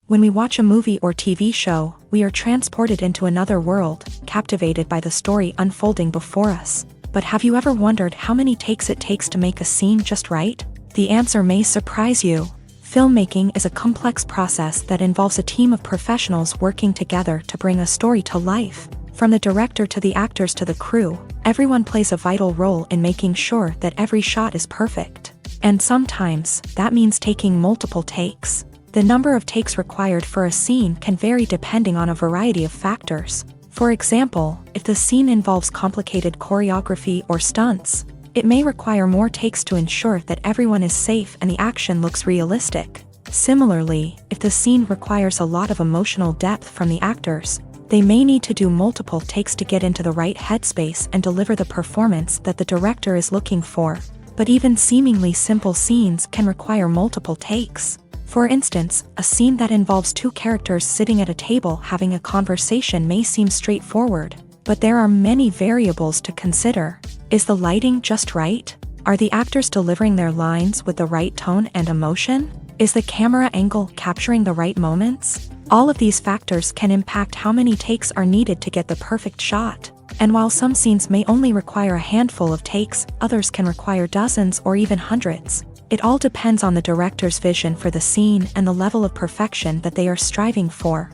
When we watch a movie or TV show, we are transported into another world, captivated by the story unfolding before us. But have you ever wondered how many takes it takes to make a scene just right? The answer may surprise you. Filmmaking is a complex process that involves a team of professionals working together to bring a story to life. From the director to the actors to the crew, everyone plays a vital role in making sure that every shot is perfect. And sometimes, that means taking multiple takes. The number of takes required for a scene can vary depending on a variety of factors. For example, if the scene involves complicated choreography or stunts, it may require more takes to ensure that everyone is safe and the action looks realistic. Similarly, if the scene requires a lot of emotional depth from the actors, they may need to do multiple takes to get into the right headspace and deliver the performance that the director is looking for. But even seemingly simple scenes can require multiple takes. For instance, a scene that involves two characters sitting at a table having a conversation may seem straightforward, but there are many variables to consider. Is the lighting just right? Are the actors delivering their lines with the right tone and emotion? Is the camera angle capturing the right moments? All of these factors can impact how many takes are needed to get the perfect shot. And while some scenes may only require a handful of takes, others can require dozens or even hundreds. It all depends on the director's vision for the scene and the level of perfection that they are striving for.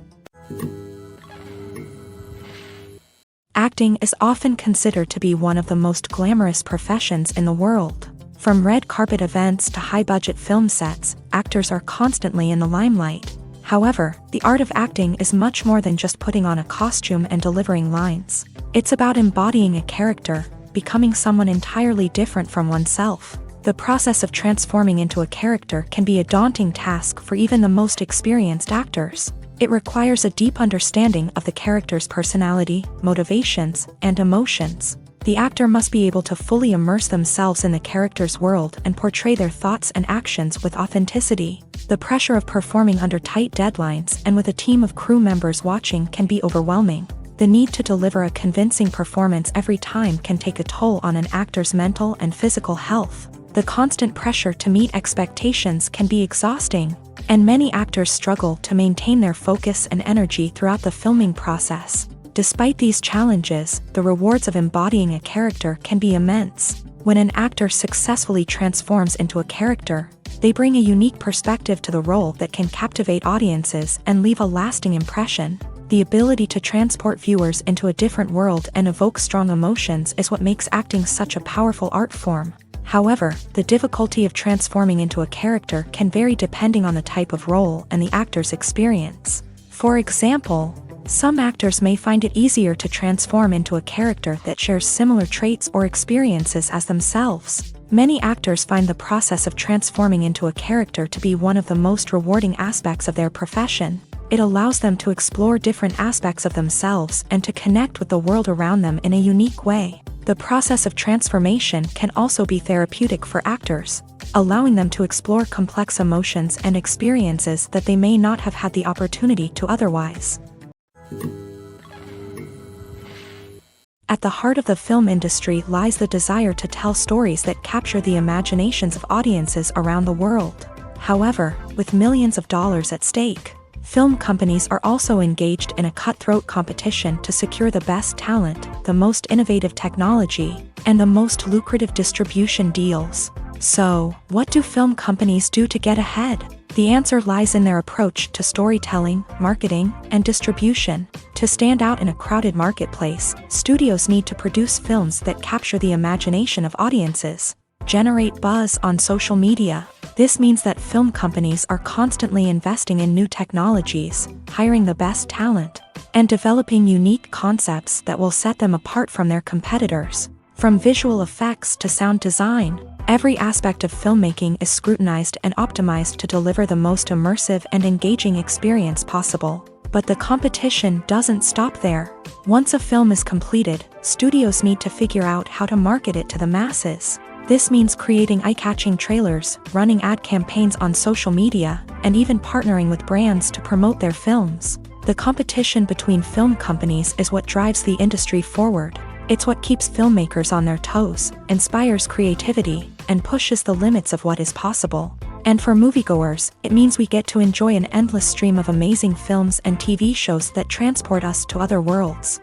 Acting is often considered to be one of the most glamorous professions in the world. From red carpet events to high-budget film sets, actors are constantly in the limelight. However, the art of acting is much more than just putting on a costume and delivering lines. It's about embodying a character, becoming someone entirely different from oneself. The process of transforming into a character can be a daunting task for even the most experienced actors. It requires a deep understanding of the character's personality, motivations, and emotions. The actor must be able to fully immerse themselves in the character's world and portray their thoughts and actions with authenticity. The pressure of performing under tight deadlines and with a team of crew members watching can be overwhelming. The need to deliver a convincing performance every time can take a toll on an actor's mental and physical health. The constant pressure to meet expectations can be exhausting, and many actors struggle to maintain their focus and energy throughout the filming process. Despite these challenges, the rewards of embodying a character can be immense. When an actor successfully transforms into a character, they bring a unique perspective to the role that can captivate audiences and leave a lasting impression. The ability to transport viewers into a different world and evoke strong emotions is what makes acting such a powerful art form. However, the difficulty of transforming into a character can vary depending on the type of role and the actor's experience. For example, some actors may find it easier to transform into a character that shares similar traits or experiences as themselves. Many actors find the process of transforming into a character to be one of the most rewarding aspects of their profession. It allows them to explore different aspects of themselves and to connect with the world around them in a unique way. The process of transformation can also be therapeutic for actors, allowing them to explore complex emotions and experiences that they may not have had the opportunity to otherwise. At the heart of the film industry lies the desire to tell stories that capture the imaginations of audiences around the world. However, with millions of dollars at stake, film companies are also engaged in a cutthroat competition to secure the best talent, the most innovative technology, and the most lucrative distribution deals. So, what do film companies do to get ahead? The answer lies in their approach to storytelling, marketing, and distribution. To stand out in a crowded marketplace, studios need to produce films that capture the imagination of audiences, generate buzz on social media. This means that film companies are constantly investing in new technologies, hiring the best talent, and developing unique concepts that will set them apart from their competitors. From visual effects to sound design, every aspect of filmmaking is scrutinized and optimized to deliver the most immersive and engaging experience possible. But the competition doesn't stop there. Once a film is completed, studios need to figure out how to market it to the masses. This means creating eye-catching trailers, running ad campaigns on social media, and even partnering with brands to promote their films. The competition between film companies is what drives the industry forward. It's what keeps filmmakers on their toes, inspires creativity, and pushes the limits of what is possible. And for moviegoers, it means we get to enjoy an endless stream of amazing films and TV shows that transport us to other worlds.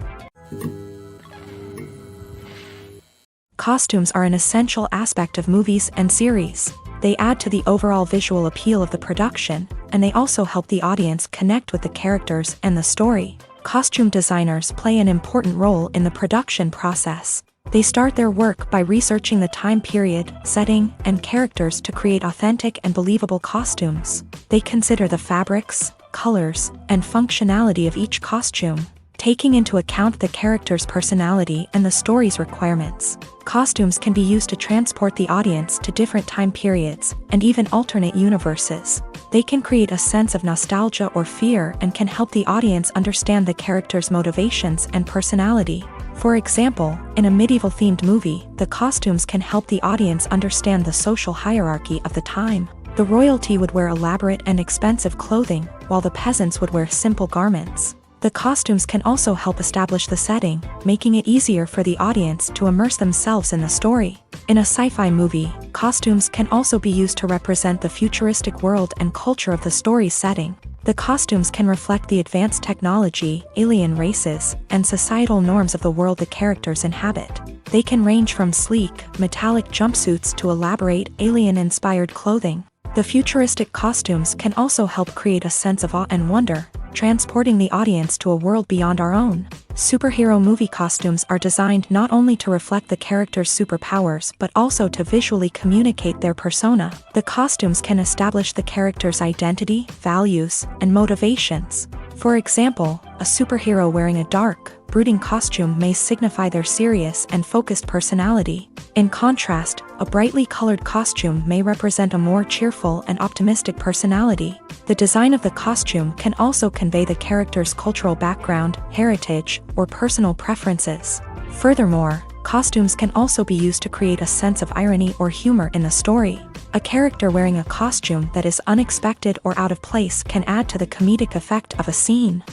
Costumes are an essential aspect of movies and series. They add to the overall visual appeal of the production, and they also help the audience connect with the characters and the story. Costume designers play an important role in the production process. They start their work by researching the time period, setting, and characters to create authentic and believable costumes. They consider the fabrics, colors, and functionality of each costume, taking into account the character's personality and the story's requirements. Costumes can be used to transport the audience to different time periods and even alternate universes. They can create a sense of nostalgia or fear and can help the audience understand the character's motivations and personality. For example, in a medieval-themed movie, the costumes can help the audience understand the social hierarchy of the time. The royalty would wear elaborate and expensive clothing, while the peasants would wear simple garments. The costumes can also help establish the setting, making it easier for the audience to immerse themselves in the story. In a sci-fi movie, costumes can also be used to represent the futuristic world and culture of the story's setting. The costumes can reflect the advanced technology, alien races, and societal norms of the world the characters inhabit. They can range from sleek, metallic jumpsuits to elaborate, alien-inspired clothing. The futuristic costumes can also help create a sense of awe and wonder, transporting the audience to a world beyond our own. Superhero movie costumes are designed not only to reflect the character's superpowers but also to visually communicate their persona. The costumes can establish the character's identity, values, and motivations. For example, a superhero wearing a dark, brooding costume may signify their serious and focused personality. In contrast, a brightly colored costume may represent a more cheerful and optimistic personality. The design of the costume can also convey the character's cultural background, heritage, or personal preferences. Furthermore, costumes can also be used to create a sense of irony or humor in the story. A character wearing a costume that is unexpected or out of place can add to the comedic effect of a scene.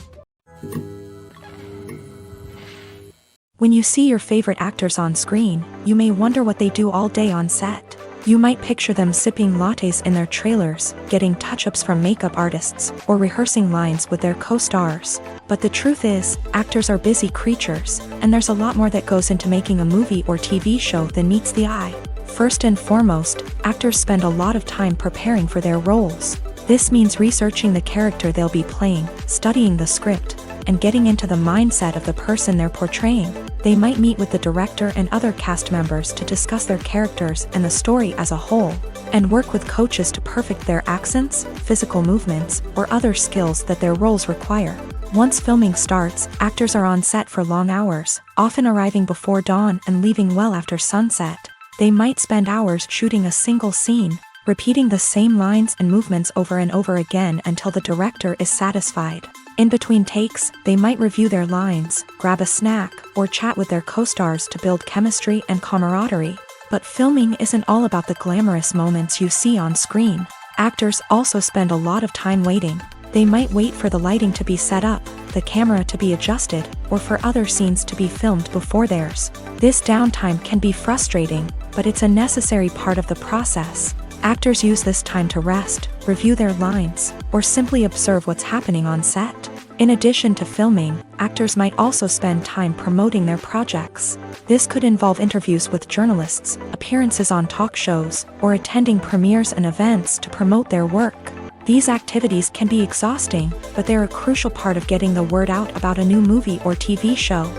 When you see your favorite actors on screen, you may wonder what they do all day on set. You might picture them sipping lattes in their trailers, getting touch-ups from makeup artists, or rehearsing lines with their co-stars. But the truth is, actors are busy creatures, and there's a lot more that goes into making a movie or TV show than meets the eye. First and foremost, actors spend a lot of time preparing for their roles. This means researching the character they'll be playing, studying the script, and getting into the mindset of the person they're portraying. They might meet with the director and other cast members to discuss their characters and the story as a whole, and work with coaches to perfect their accents, physical movements, or other skills that their roles require. Once filming starts, actors are on set for long hours, often arriving before dawn and leaving well after sunset. They might spend hours shooting a single scene, repeating the same lines and movements over and over again until the director is satisfied. In between takes, they might review their lines, grab a snack, or chat with their co-stars to build chemistry and camaraderie. But filming isn't all about the glamorous moments you see on screen. Actors also spend a lot of time waiting. They might wait for the lighting to be set up, the camera to be adjusted, or for other scenes to be filmed before theirs. This downtime can be frustrating, but it's a necessary part of the process. Actors use this time to rest, review their lines, or simply observe what's happening on set. In addition to filming, actors might also spend time promoting their projects. This could involve interviews with journalists, appearances on talk shows, or attending premieres and events to promote their work. These activities can be exhausting, but they're a crucial part of getting the word out about a new movie or TV show.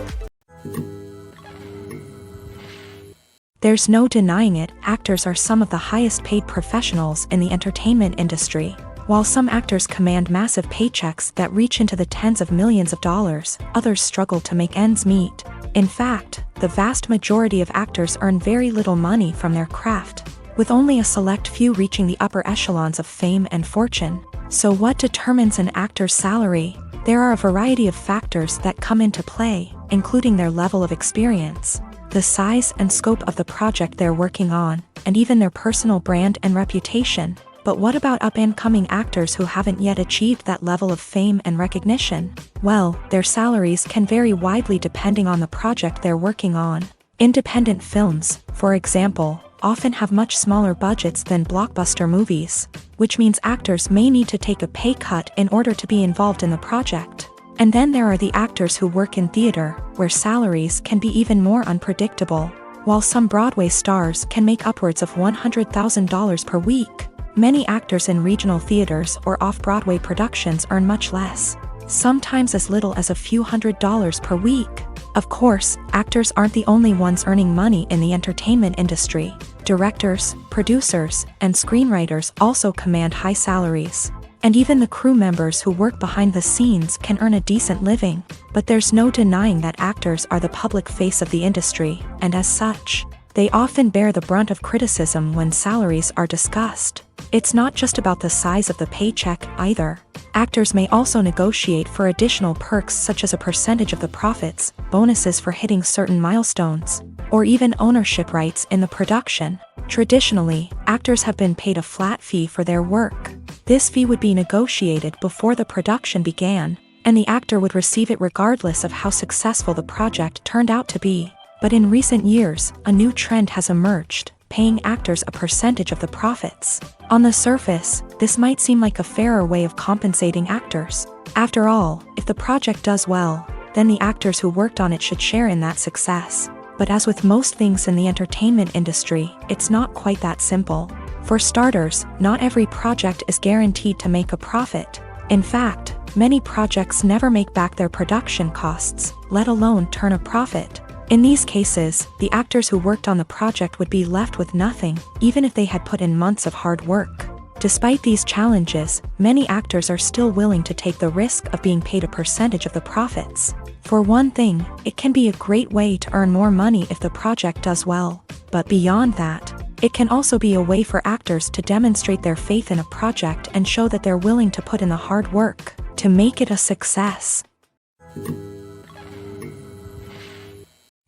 There's no denying it, actors are some of the highest paid professionals in the entertainment industry. While some actors command massive paychecks that reach into the tens of millions of dollars, others struggle to make ends meet. In fact, the vast majority of actors earn very little money from their craft, with only a select few reaching the upper echelons of fame and fortune. So what determines an actor's salary? There are a variety of factors that come into play, including their level of experience, the size and scope of the project they're working on, and even their personal brand and reputation. But what about up-and-coming actors who haven't yet achieved that level of fame and recognition? Well, their salaries can vary widely depending on the project they're working on. Independent films, for example, often have much smaller budgets than blockbuster movies, which means actors may need to take a pay cut in order to be involved in the project. And then there are the actors who work in theater, where salaries can be even more unpredictable. While some Broadway stars can make upwards of $100,000 per week, many actors in regional theaters or off-Broadway productions earn much less, sometimes as little as a few $100s per week. Of course, actors aren't the only ones earning money in the entertainment industry. Directors, producers, and screenwriters also command high salaries. And even the crew members who work behind the scenes can earn a decent living. But there's no denying that actors are the public face of the industry, and as such, they often bear the brunt of criticism when salaries are discussed. It's not just about the size of the paycheck, either. Actors may also negotiate for additional perks such as a percentage of the profits, bonuses for hitting certain milestones, or even ownership rights in the production. Traditionally, actors have been paid a flat fee for their work. This fee would be negotiated before the production began, and the actor would receive it regardless of how successful the project turned out to be. But in recent years, a new trend has emerged, paying actors a percentage of the profits. On the surface, this might seem like a fairer way of compensating actors. After all, if the project does well, then the actors who worked on it should share in that success. But as with most things in the entertainment industry, it's not quite that simple. For starters, not every project is guaranteed to make a profit. In fact, many projects never make back their production costs, let alone turn a profit. In these cases, the actors who worked on the project would be left with nothing, even if they had put in months of hard work. Despite these challenges, many actors are still willing to take the risk of being paid a percentage of the profits. For one thing, it can be a great way to earn more money if the project does well. But beyond that, it can also be a way for actors to demonstrate their faith in a project and show that they're willing to put in the hard work to make it a success.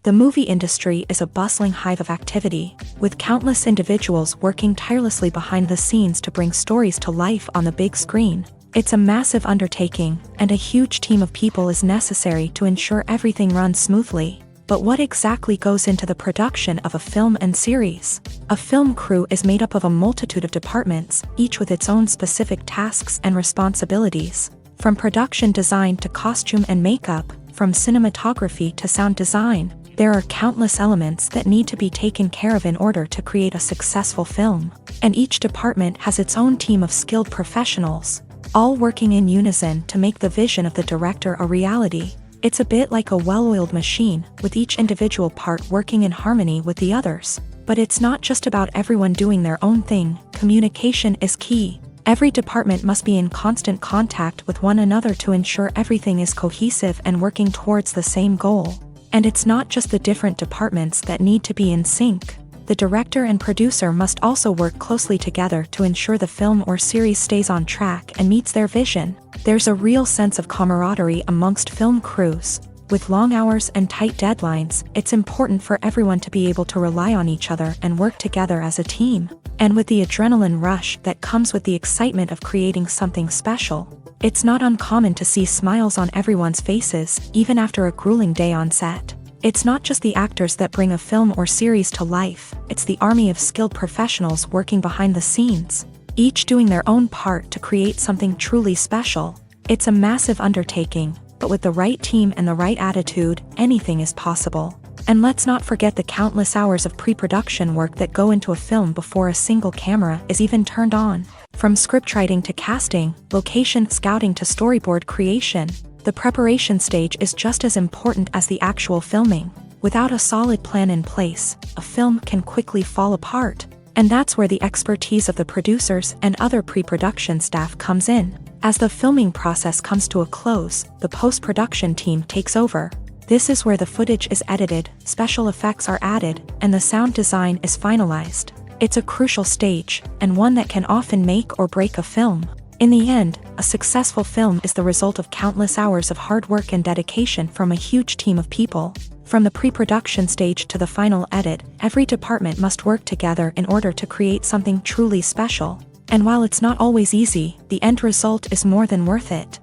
The movie industry is a bustling hive of activity, with countless individuals working tirelessly behind the scenes to bring stories to life on the big screen. It's a massive undertaking, and a huge team of people is necessary to ensure everything runs smoothly. But what exactly goes into the production of a film and series? A film crew is made up of a multitude of departments, each with its own specific tasks and responsibilities. From production design to costume and makeup, from cinematography to sound design, there are countless elements that need to be taken care of in order to create a successful film. And each department has its own team of skilled professionals, all working in unison to make the vision of the director a reality. It's a bit like a well-oiled machine, with each individual part working in harmony with the others. But it's not just about everyone doing their own thing. Communication is key. Every department must be in constant contact with one another to ensure everything is cohesive and working towards the same goal. And it's not just the different departments that need to be in sync. The director and producer must also work closely together to ensure the film or series stays on track and meets their vision. There's a real sense of camaraderie amongst film crews. With long hours and tight deadlines, it's important for everyone to be able to rely on each other and work together as a team. And with the adrenaline rush that comes with the excitement of creating something special, it's not uncommon to see smiles on everyone's faces, even after a grueling day on set. It's not just the actors that bring a film or series to life, it's the army of skilled professionals working behind the scenes, each doing their own part to create something truly special. It's a massive undertaking, but with the right team and the right attitude, anything is possible. And let's not forget the countless hours of pre-production work that go into a film before a single camera is even turned on. From scriptwriting to casting, location scouting to storyboard creation, the preparation stage is just as important as the actual filming. Without a solid plan in place, a film can quickly fall apart. And that's where the expertise of the producers and other pre-production staff comes in. As the filming process comes to a close, the post-production team takes over. This is where the footage is edited, special effects are added, and the sound design is finalized. It's a crucial stage, and one that can often make or break a film. In the end, a successful film is the result of countless hours of hard work and dedication from a huge team of people. From the pre-production stage to the final edit, every department must work together in order to create something truly special. And while it's not always easy, the end result is more than worth it.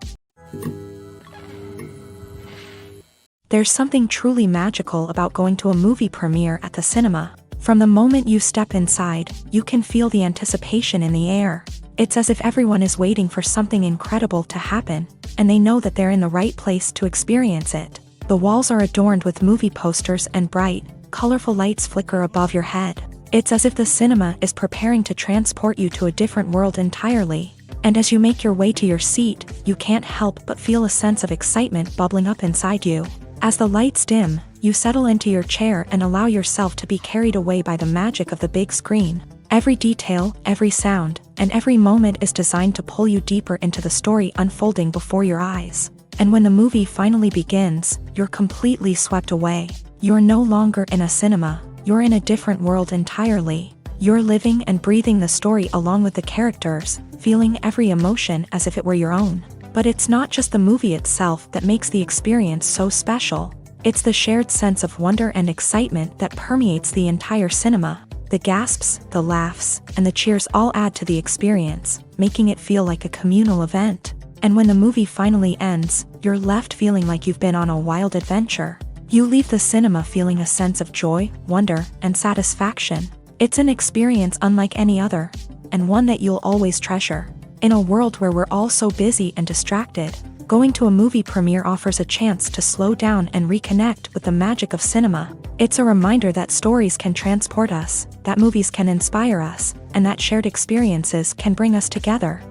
There's something truly magical about going to a movie premiere at the cinema. From the moment you step inside, you can feel the anticipation in the air. It's as if everyone is waiting for something incredible to happen, and they know that they're in the right place to experience it. The walls are adorned with movie posters and bright, colorful lights flicker above your head. It's as if the cinema is preparing to transport you to a different world entirely. And as you make your way to your seat, you can't help but feel a sense of excitement bubbling up inside you. As the lights dim, you settle into your chair and allow yourself to be carried away by the magic of the big screen. Every detail, every sound, and every moment is designed to pull you deeper into the story unfolding before your eyes. And when the movie finally begins, you're completely swept away. You're no longer in a cinema, you're in a different world entirely. You're living and breathing the story along with the characters, feeling every emotion as if it were your own. But it's not just the movie itself that makes the experience so special. It's the shared sense of wonder and excitement that permeates the entire cinema. The gasps, the laughs, and the cheers all add to the experience, making it feel like a communal event. And when the movie finally ends, you're left feeling like you've been on a wild adventure. You leave the cinema feeling a sense of joy, wonder, and satisfaction. It's an experience unlike any other, and one that you'll always treasure. In a world where we're all so busy and distracted, going to a movie premiere offers a chance to slow down and reconnect with the magic of cinema. It's a reminder that stories can transport us, that movies can inspire us, and that shared experiences can bring us together.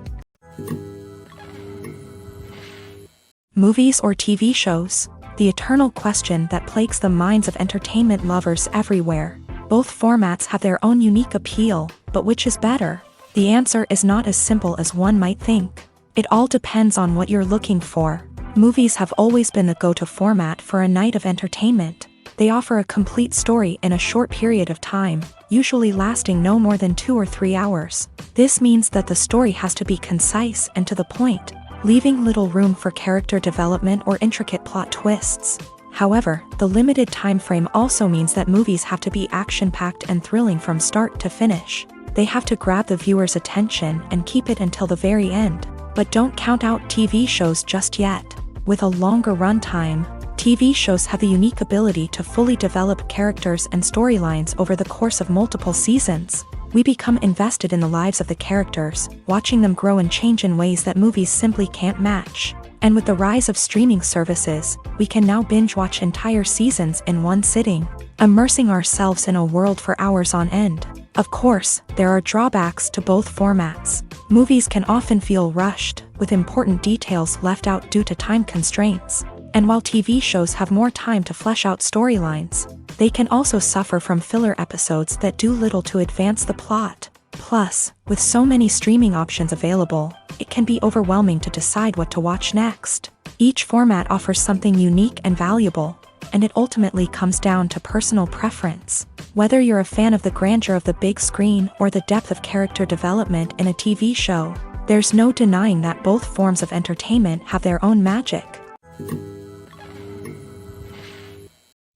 Movies or TV shows? The eternal question that plagues the minds of entertainment lovers everywhere. Both formats have their own unique appeal, but which is better? The answer is not as simple as one might think. It all depends on what you're looking for. Movies have always been the go-to format for a night of entertainment. They offer a complete story in a short period of time, usually lasting no more than 2 or 3 hours. This means that the story has to be concise and to the point, leaving little room for character development or intricate plot twists. However, the limited time frame also means that movies have to be action-packed and thrilling from start to finish. They have to grab the viewer's attention and keep it until the very end. But don't count out TV shows just yet. With a longer runtime, TV shows have the unique ability to fully develop characters and storylines over the course of multiple seasons. We become invested in the lives of the characters, watching them grow and change in ways that movies simply can't match. And with the rise of streaming services, we can now binge-watch entire seasons in one sitting, immersing ourselves in a world for hours on end. Of course, there are drawbacks to both formats. Movies can often feel rushed, with important details left out due to time constraints. And while TV shows have more time to flesh out storylines, they can also suffer from filler episodes that do little to advance the plot. Plus, with so many streaming options available, it can be overwhelming to decide what to watch next. Each format offers something unique and valuable, and it ultimately comes down to personal preference. Whether you're a fan of the grandeur of the big screen or the depth of character development in a TV show, there's no denying that both forms of entertainment have their own magic.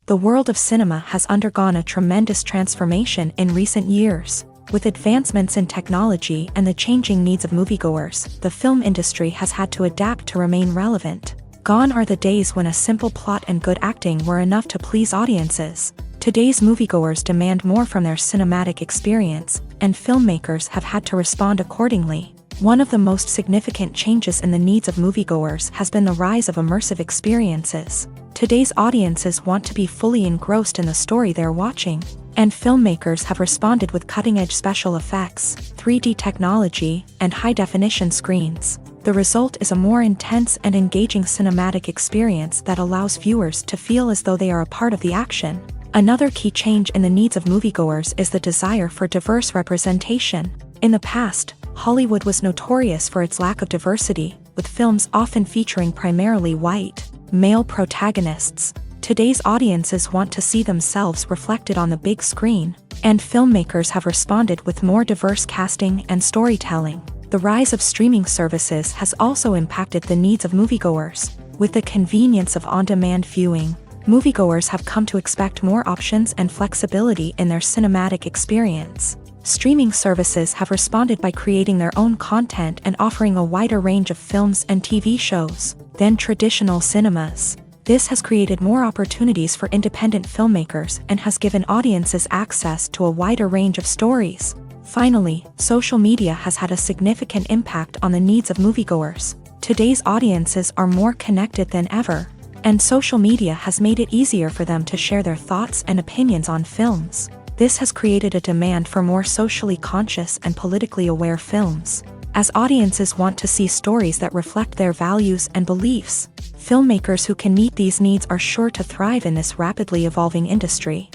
The world of cinema has undergone a tremendous transformation in recent years. With advancements in technology and the changing needs of moviegoers, the film industry has had to adapt to remain relevant. Gone are the days when a simple plot and good acting were enough to please audiences. Today's moviegoers demand more from their cinematic experience, and filmmakers have had to respond accordingly. One of the most significant changes in the needs of moviegoers has been the rise of immersive experiences. Today's audiences want to be fully engrossed in the story they're watching, and filmmakers have responded with cutting-edge special effects, 3D technology, and high-definition screens. The result is a more intense and engaging cinematic experience that allows viewers to feel as though they are a part of the action. Another key change in the needs of moviegoers is the desire for diverse representation. In the past, Hollywood was notorious for its lack of diversity, with films often featuring primarily white, male protagonists. Today's audiences want to see themselves reflected on the big screen, and filmmakers have responded with more diverse casting and storytelling. The rise of streaming services has also impacted the needs of moviegoers. With the convenience of on-demand viewing, moviegoers have come to expect more options and flexibility in their cinematic experience. Streaming services have responded by creating their own content and offering a wider range of films and TV shows than traditional cinemas. This has created more opportunities for independent filmmakers and has given audiences access to a wider range of stories. Finally, social media has had a significant impact on the needs of moviegoers. Today's audiences are more connected than ever, and social media has made it easier for them to share their thoughts and opinions on films. This has created a demand for more socially conscious and politically aware films. As audiences want to see stories that reflect their values and beliefs, filmmakers who can meet these needs are sure to thrive in this rapidly evolving industry.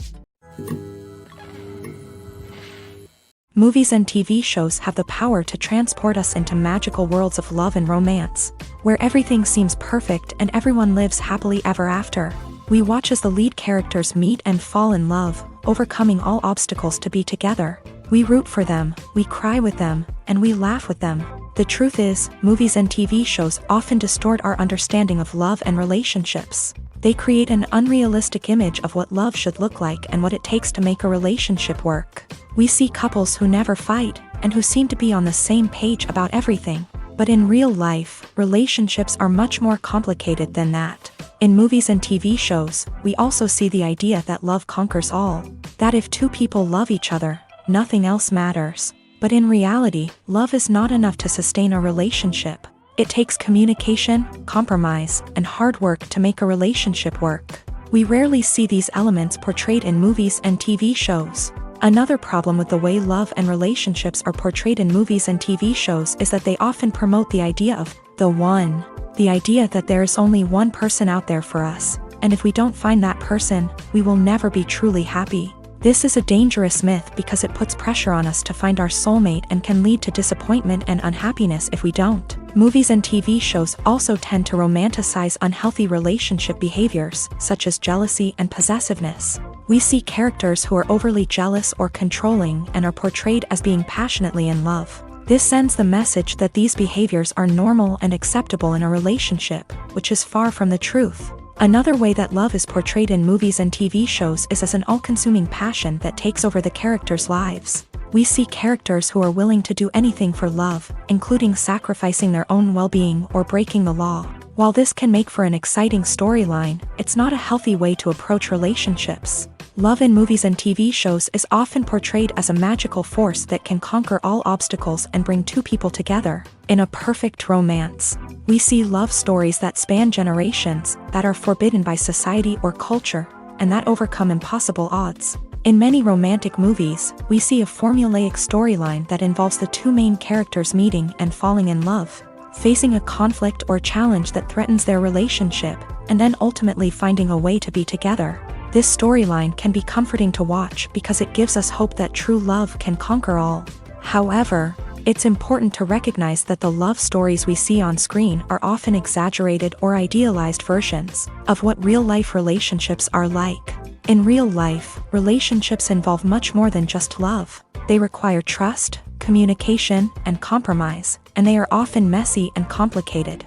Movies and TV shows have the power to transport us into magical worlds of love and romance, where everything seems perfect and everyone lives happily ever after. We watch as the lead characters meet and fall in love, overcoming all obstacles to be together. We root for them, we cry with them, and we laugh with them. The truth is, movies and TV shows often distort our understanding of love and relationships. They create an unrealistic image of what love should look like and what it takes to make a relationship work. We see couples who never fight, and who seem to be on the same page about everything. But in real life, relationships are much more complicated than that. In movies and TV shows, we also see the idea that love conquers all. That if two people love each other, nothing else matters. But in reality, love is not enough to sustain a relationship. It takes communication, compromise, and hard work to make a relationship work. We rarely see these elements portrayed in movies and TV shows. Another problem with the way love and relationships are portrayed in movies and TV shows is that they often promote the idea of the one. The idea that there is only one person out there for us, and if we don't find that person, we will never be truly happy. This is a dangerous myth because it puts pressure on us to find our soulmate and can lead to disappointment and unhappiness if we don't. Movies and TV shows also tend to romanticize unhealthy relationship behaviors, such as jealousy and possessiveness. We see characters who are overly jealous or controlling and are portrayed as being passionately in love. This sends the message that these behaviors are normal and acceptable in a relationship, which is far from the truth. Another way that love is portrayed in movies and TV shows is as an all-consuming passion that takes over the characters' lives. We see characters who are willing to do anything for love, including sacrificing their own well-being or breaking the law. While this can make for an exciting storyline, it's not a healthy way to approach relationships. Love in movies and TV shows is often portrayed as a magical force that can conquer all obstacles and bring two people together in a perfect romance. We see love stories that span generations, that are forbidden by society or culture, and that overcome impossible odds. In many romantic movies, we see a formulaic storyline that involves the two main characters meeting and falling in love, facing a conflict or challenge that threatens their relationship, and then ultimately finding a way to be together. This storyline can be comforting to watch because it gives us hope that true love can conquer all. However, it's important to recognize that the love stories we see on screen are often exaggerated or idealized versions of what real-life relationships are like. In real life, relationships involve much more than just love. They require trust, communication, and compromise, and they are often messy and complicated.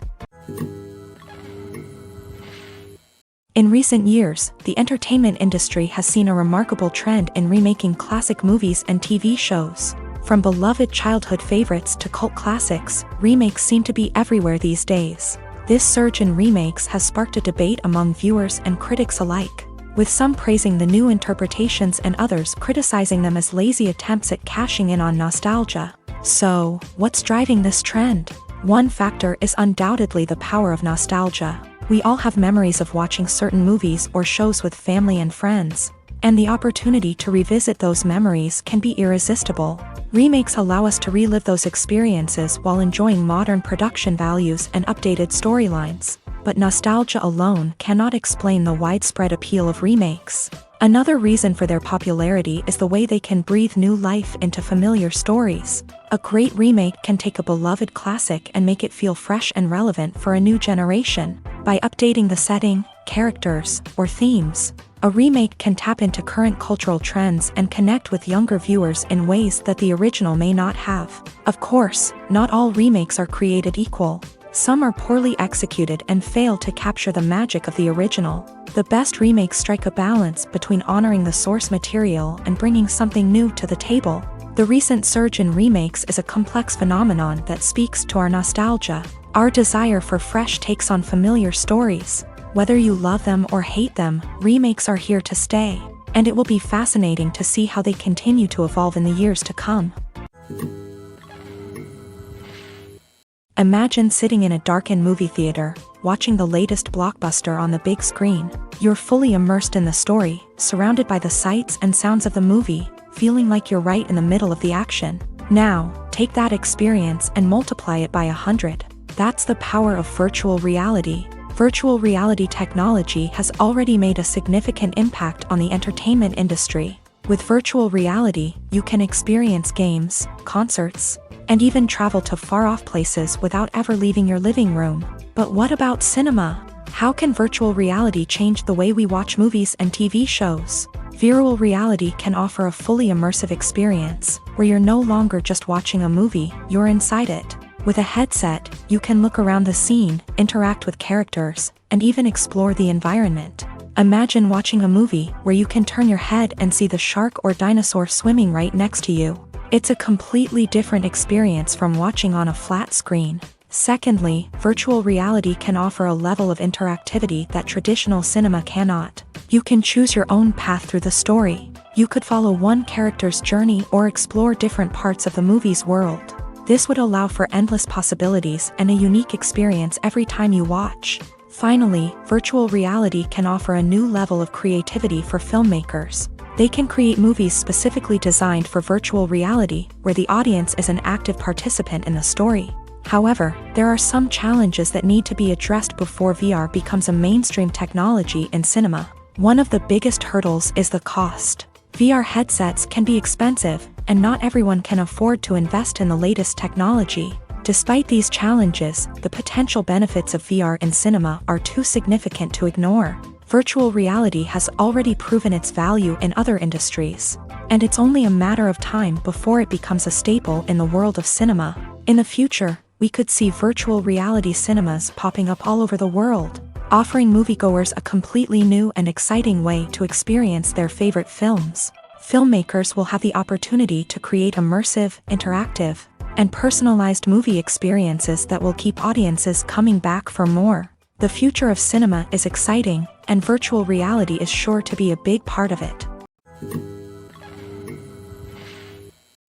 In recent years, the entertainment industry has seen a remarkable trend in remaking classic movies and TV shows. From beloved childhood favorites to cult classics, remakes seem to be everywhere these days. This surge in remakes has sparked a debate among viewers and critics alike, with some praising the new interpretations and others criticizing them as lazy attempts at cashing in on nostalgia. So, what's driving this trend? One factor is undoubtedly the power of nostalgia. We all have memories of watching certain movies or shows with family and friends, and the opportunity to revisit those memories can be irresistible. Remakes allow us to relive those experiences while enjoying modern production values and updated storylines. But nostalgia alone cannot explain the widespread appeal of remakes. Another reason for their popularity is the way they can breathe new life into familiar stories. A great remake can take a beloved classic and make it feel fresh and relevant for a new generation. By updating the setting, characters, or themes, a remake can tap into current cultural trends and connect with younger viewers in ways that the original may not have. Of course, not all remakes are created equal. Some are poorly executed and fail to capture the magic of the original. The best remakes strike a balance between honoring the source material and bringing something new to the table. The recent surge in remakes is a complex phenomenon that speaks to our nostalgia, our desire for fresh takes on familiar stories. Whether you love them or hate them, remakes are here to stay, and it will be fascinating to see how they continue to evolve in the years to come. Imagine sitting in a darkened movie theater, watching the latest blockbuster on the big screen. You're fully immersed in the story, surrounded by the sights and sounds of the movie, feeling like you're right in the middle of the action. Now, take that experience and multiply it by 100. That's the power of virtual reality. Virtual reality technology has already made a significant impact on the entertainment industry. With virtual reality, you can experience games, concerts, and even travel to far-off places without ever leaving your living room. But what about cinema? How can virtual reality change the way we watch movies and TV shows? Virtual reality can offer a fully immersive experience, where you're no longer just watching a movie, you're inside it. With a headset, you can look around the scene, interact with characters, and even explore the environment. Imagine watching a movie where you can turn your head and see the shark or dinosaur swimming right next to you. It's a completely different experience from watching on a flat screen. Secondly, virtual reality can offer a level of interactivity that traditional cinema cannot. You can choose your own path through the story. You could follow one character's journey or explore different parts of the movie's world. This would allow for endless possibilities and a unique experience every time you watch. Finally, virtual reality can offer a new level of creativity for filmmakers. They can create movies specifically designed for virtual reality, where the audience is an active participant in the story. However, there are some challenges that need to be addressed before VR becomes a mainstream technology in cinema. One of the biggest hurdles is the cost. VR headsets can be expensive, and not everyone can afford to invest in the latest technology. Despite these challenges, the potential benefits of VR in cinema are too significant to ignore. Virtual reality has already proven its value in other industries, and it's only a matter of time before it becomes a staple in the world of cinema. In the future, we could see virtual reality cinemas popping up all over the world, offering moviegoers a completely new and exciting way to experience their favorite films. Filmmakers will have the opportunity to create immersive, interactive, and personalized movie experiences that will keep audiences coming back for more. The future of cinema is exciting, and virtual reality is sure to be a big part of it.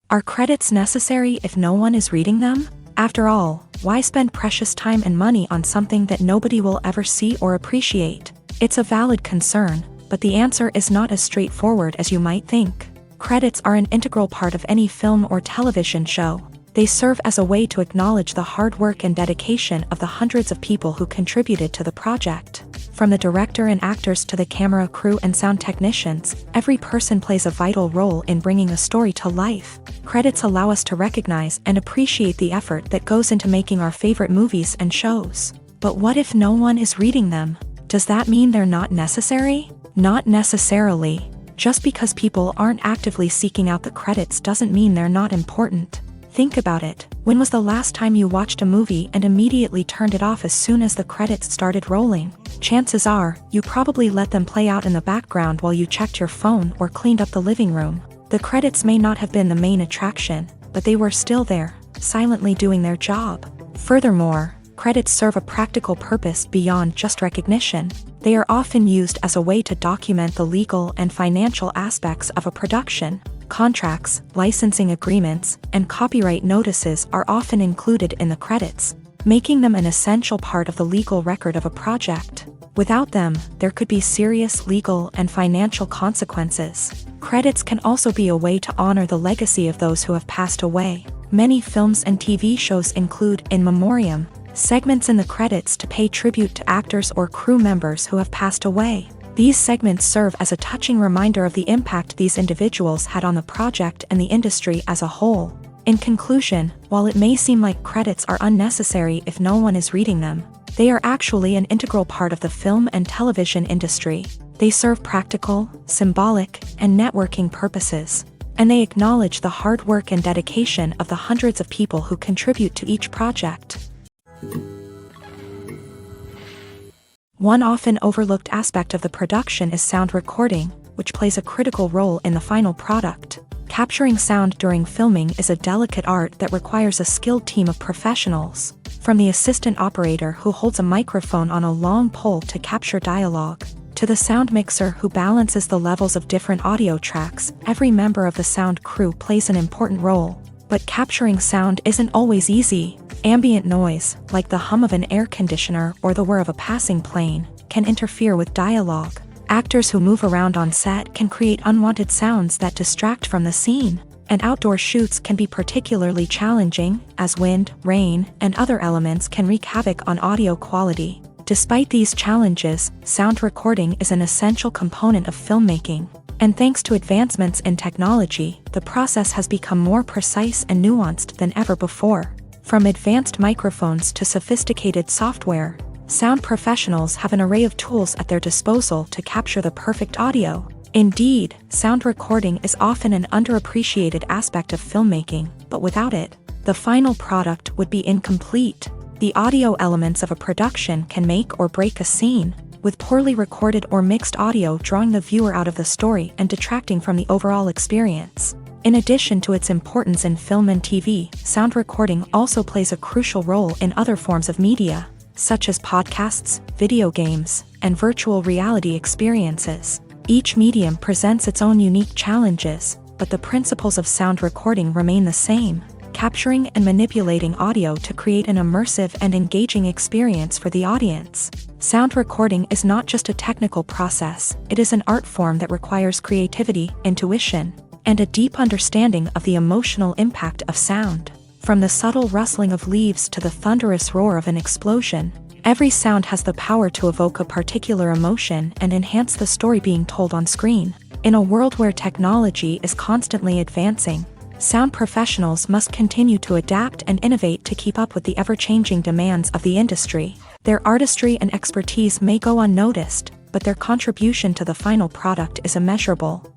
Are credits necessary if no one is reading them? After all, why spend precious time and money on something that nobody will ever see or appreciate? It's a valid concern, but the answer is not as straightforward as you might think. Credits are an integral part of any film or television show. They serve as a way to acknowledge the hard work and dedication of the hundreds of people who contributed to the project. From the director and actors to the camera crew and sound technicians, every person plays a vital role in bringing a story to life. Credits allow us to recognize and appreciate the effort that goes into making our favorite movies and shows. But what if no one is reading them? Does that mean they're not necessary? Not necessarily. Just because people aren't actively seeking out the credits doesn't mean they're not important. Think about it. When was the last time you watched a movie and immediately turned it off as soon as the credits started rolling? Chances are, you probably let them play out in the background while you checked your phone or cleaned up the living room. The credits may not have been the main attraction, but they were still there, silently doing their job. Furthermore, credits serve a practical purpose beyond just recognition. They are often used as a way to document the legal and financial aspects of a production. Contracts, licensing agreements, and copyright notices are often included in the credits, making them an essential part of the legal record of a project. Without them, there could be serious legal and financial consequences. Credits can also be a way to honor the legacy of those who have passed away. Many films and TV shows include in memoriam segments in the credits to pay tribute to actors or crew members who have passed away. These segments serve as a touching reminder of the impact these individuals had on the project and the industry as a whole. In conclusion, while it may seem like credits are unnecessary if no one is reading them, they are actually an integral part of the film and television industry. They serve practical, symbolic, and networking purposes, and they acknowledge the hard work and dedication of the hundreds of people who contribute to each project. One often overlooked aspect of the production is sound recording, which plays a critical role in the final product. Capturing sound during filming is a delicate art that requires a skilled team of professionals, from the assistant operator who holds a microphone on a long pole to capture dialogue, to the sound mixer who balances the levels of different audio tracks. Every member of the sound crew plays an important role. But capturing sound isn't always easy. Ambient noise, like the hum of an air conditioner or the whir of a passing plane, can interfere with dialogue. Actors who move around on set can create unwanted sounds that distract from the scene. And outdoor shoots can be particularly challenging, as wind, rain, and other elements can wreak havoc on audio quality. Despite these challenges, sound recording is an essential component of filmmaking. And thanks to advancements in technology, the process has become more precise and nuanced than ever before. From advanced microphones to sophisticated software, sound professionals have an array of tools at their disposal to capture the perfect audio. Indeed, sound recording is often an underappreciated aspect of filmmaking, but without it, the final product would be incomplete. The audio elements of a production can make or break a scene, with poorly recorded or mixed audio drawing the viewer out of the story and detracting from the overall experience. In addition to its importance in film and TV, sound recording also plays a crucial role in other forms of media, such as podcasts, video games, and virtual reality experiences. Each medium presents its own unique challenges, but the principles of sound recording remain the same: capturing and manipulating audio to create an immersive and engaging experience for the audience. Sound recording is not just a technical process, it is an art form that requires creativity, intuition, and a deep understanding of the emotional impact of sound. From the subtle rustling of leaves to the thunderous roar of an explosion, every sound has the power to evoke a particular emotion and enhance the story being told on screen. In a world where technology is constantly advancing, sound professionals must continue to adapt and innovate to keep up with the ever-changing demands of the industry. Their artistry and expertise may go unnoticed, but their contribution to the final product is immeasurable.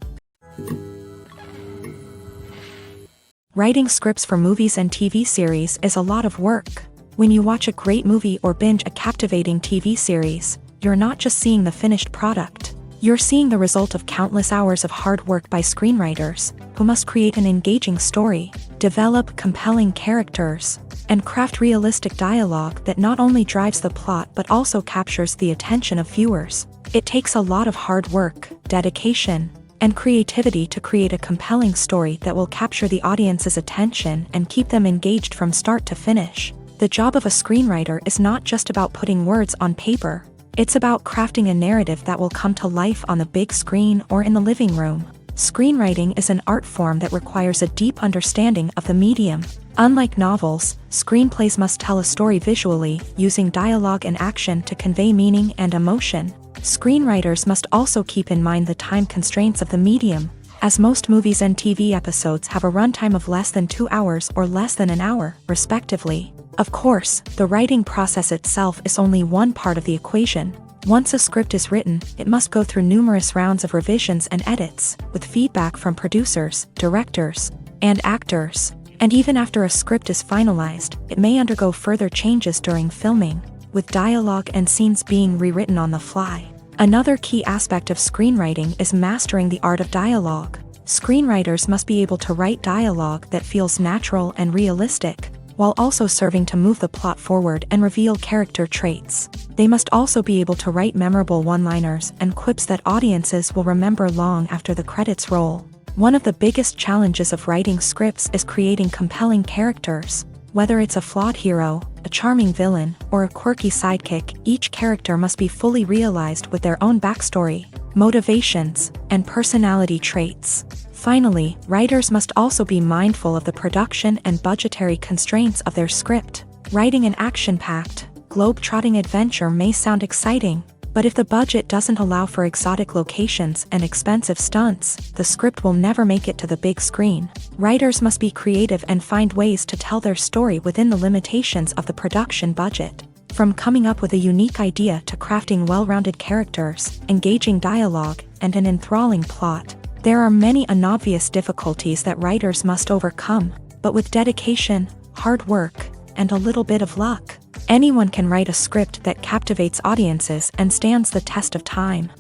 Writing scripts for movies and TV series is a lot of work. When you watch a great movie or binge a captivating TV series, you're not just seeing the finished product. You're seeing the result of countless hours of hard work by screenwriters, who must create an engaging story, develop compelling characters, and craft realistic dialogue that not only drives the plot but also captures the attention of viewers. It takes a lot of hard work, dedication, and creativity to create a compelling story that will capture the audience's attention and keep them engaged from start to finish. The job of a screenwriter is not just about putting words on paper. It's about crafting a narrative that will come to life on the big screen or in the living room. Screenwriting is an art form that requires a deep understanding of the medium. Unlike novels, screenplays must tell a story visually, using dialogue and action to convey meaning and emotion. Screenwriters must also keep in mind the time constraints of the medium, as most movies and TV episodes have a runtime of less than 2 hours or less than an hour, respectively. Of course, the writing process itself is only one part of the equation. Once a script is written, it must go through numerous rounds of revisions and edits, with feedback from producers, directors, and actors. And even after a script is finalized, it may undergo further changes during filming, with dialogue and scenes being rewritten on the fly. Another key aspect of screenwriting is mastering the art of dialogue. Screenwriters must be able to write dialogue that feels natural and realistic, while also serving to move the plot forward and reveal character traits. They must also be able to write memorable one-liners and quips that audiences will remember long after the credits roll. One of the biggest challenges of writing scripts is creating compelling characters. Whether it's a flawed hero, a charming villain, or a quirky sidekick, each character must be fully realized with their own backstory, motivations, and personality traits. Finally, writers must also be mindful of the production and budgetary constraints of their script. Writing an action-packed, globe-trotting adventure may sound exciting, but if the budget doesn't allow for exotic locations and expensive stunts, the script will never make it to the big screen. Writers must be creative and find ways to tell their story within the limitations of the production budget. From coming up with a unique idea to crafting well-rounded characters, engaging dialogue, and an enthralling plot, there are many unobvious difficulties that writers must overcome, but with dedication, hard work, and a little bit of luck, anyone can write a script that captivates audiences and stands the test of time.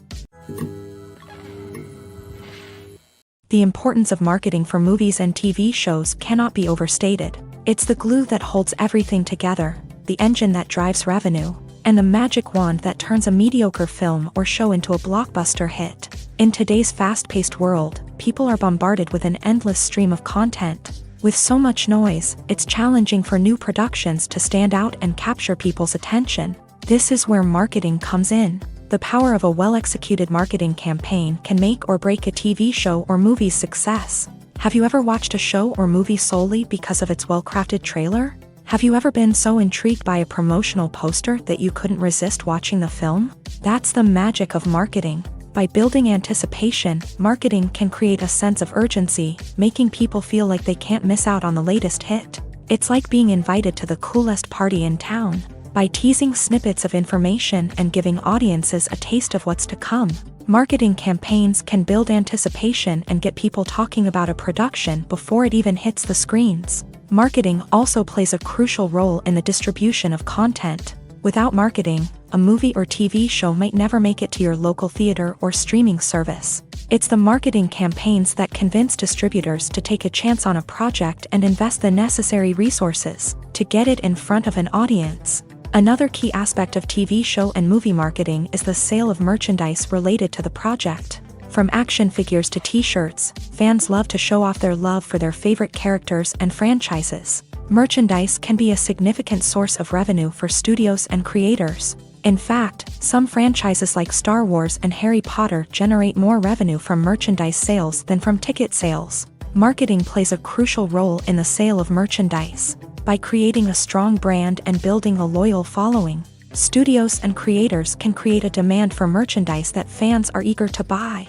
The importance of marketing for movies and TV shows cannot be overstated. It's the glue that holds everything together, the engine that drives revenue, and the magic wand that turns a mediocre film or show into a blockbuster hit. In today's fast-paced world, people are bombarded with an endless stream of content. With so much noise, it's challenging for new productions to stand out and capture people's attention. This is where marketing comes in. The power of a well-executed marketing campaign can make or break a TV show or movie's success. Have you ever watched a show or movie solely because of its well-crafted trailer? Have you ever been so intrigued by a promotional poster that you couldn't resist watching the film? That's the magic of marketing. By building anticipation, marketing can create a sense of urgency, making people feel like they can't miss out on the latest hit. It's like being invited to the coolest party in town. By teasing snippets of information and giving audiences a taste of what's to come, marketing campaigns can build anticipation and get people talking about a production before it even hits the screens. Marketing also plays a crucial role in the distribution of content. Without marketing, a movie or TV show might never make it to your local theater or streaming service. It's the marketing campaigns that convince distributors to take a chance on a project and invest the necessary resources to get it in front of an audience. Another key aspect of TV show and movie marketing is the sale of merchandise related to the project. From action figures to t-shirts, fans love to show off their love for their favorite characters and franchises. Merchandise can be a significant source of revenue for studios and creators. In fact, some franchises like Star Wars and Harry Potter generate more revenue from merchandise sales than from ticket sales. Marketing plays a crucial role in the sale of merchandise. By creating a strong brand and building a loyal following, studios and creators can create a demand for merchandise that fans are eager to buy.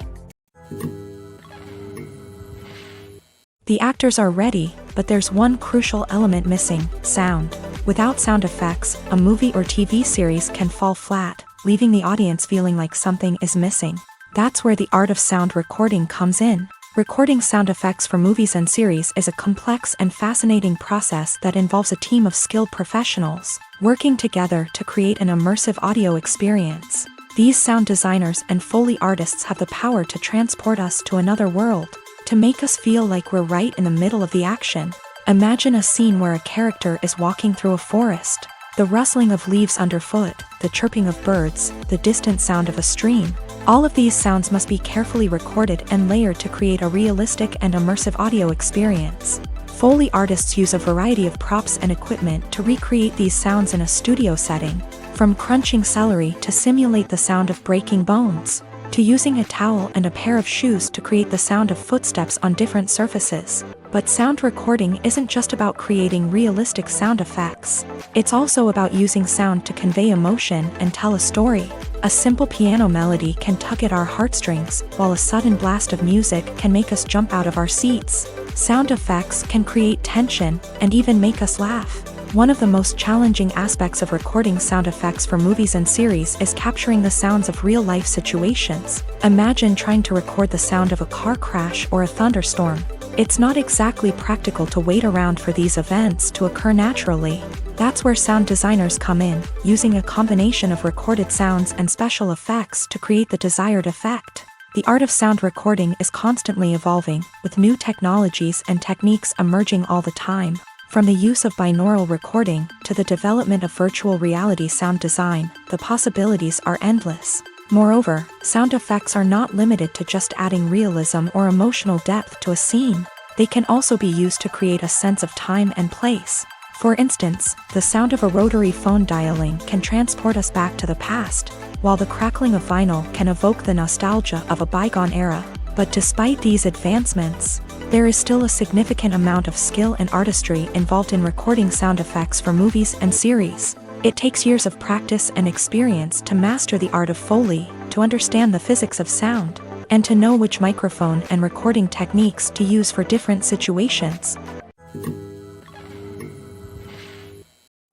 The actors are ready, but there's one crucial element missing: sound. Without sound effects, a movie or TV series can fall flat, leaving the audience feeling like something is missing. That's where the art of sound recording comes in. Recording sound effects for movies and series is a complex and fascinating process that involves a team of skilled professionals working together to create an immersive audio experience. These sound designers and Foley artists have the power to transport us to another world, to make us feel like we're right in the middle of the action. Imagine a scene where a character is walking through a forest. The rustling of leaves underfoot, the chirping of birds, the distant sound of a stream. All of these sounds must be carefully recorded and layered to create a realistic and immersive audio experience. Foley artists use a variety of props and equipment to recreate these sounds in a studio setting, from crunching celery to simulate the sound of breaking bones, to using a towel and a pair of shoes to create the sound of footsteps on different surfaces. But sound recording isn't just about creating realistic sound effects. It's also about using sound to convey emotion and tell a story. A simple piano melody can tug at our heartstrings, while a sudden blast of music can make us jump out of our seats. Sound effects can create tension and even make us laugh. One of the most challenging aspects of recording sound effects for movies and series is capturing the sounds of real-life situations. Imagine trying to record the sound of a car crash or a thunderstorm. It's not exactly practical to wait around for these events to occur naturally. That's where sound designers come in, using a combination of recorded sounds and special effects to create the desired effect. The art of sound recording is constantly evolving, with new technologies and techniques emerging all the time. From the use of binaural recording to the development of virtual reality sound design, the possibilities are endless. Moreover, sound effects are not limited to just adding realism or emotional depth to a scene. They can also be used to create a sense of time and place. For instance, the sound of a rotary phone dialing can transport us back to the past, while the crackling of vinyl can evoke the nostalgia of a bygone era. But despite these advancements, there is still a significant amount of skill and artistry involved in recording sound effects for movies and series. It takes years of practice and experience to master the art of Foley, to understand the physics of sound, and to know which microphone and recording techniques to use for different situations.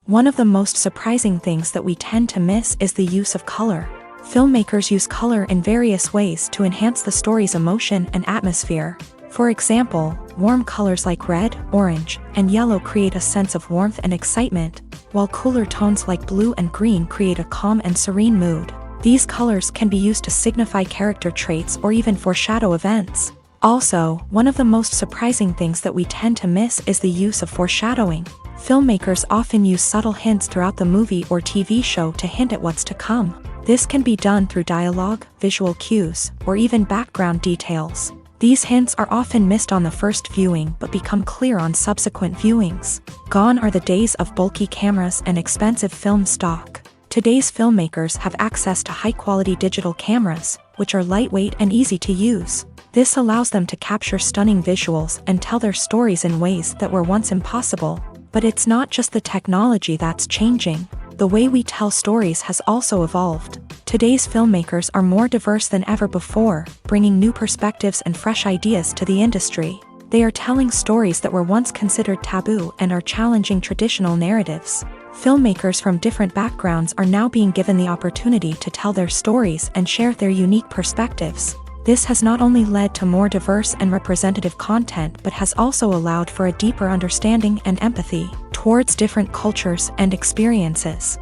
One of the most surprising things that we tend to miss is the use of color. Filmmakers use color in various ways to enhance the story's emotion and atmosphere. For example, warm colors like red, orange, and yellow create a sense of warmth and excitement, while cooler tones like blue and green create a calm and serene mood. These colors can be used to signify character traits or even foreshadow events. Also, one of the most surprising things that we tend to miss is the use of foreshadowing. Filmmakers often use subtle hints throughout the movie or TV show to hint at what's to come. This can be done through dialogue, visual cues, or even background details. These hints are often missed on the first viewing but become clear on subsequent viewings. Gone are the days of bulky cameras and expensive film stock. Today's filmmakers have access to high-quality digital cameras, which are lightweight and easy to use. This allows them to capture stunning visuals and tell their stories in ways that were once impossible. But it's not just the technology that's changing. The way we tell stories has also evolved. Today's filmmakers are more diverse than ever before, bringing new perspectives and fresh ideas to the industry. They are telling stories that were once considered taboo and are challenging traditional narratives. Filmmakers from different backgrounds are now being given the opportunity to tell their stories and share their unique perspectives. This has not only led to more diverse and representative content but has also allowed for a deeper understanding and empathy towards different cultures and experiences.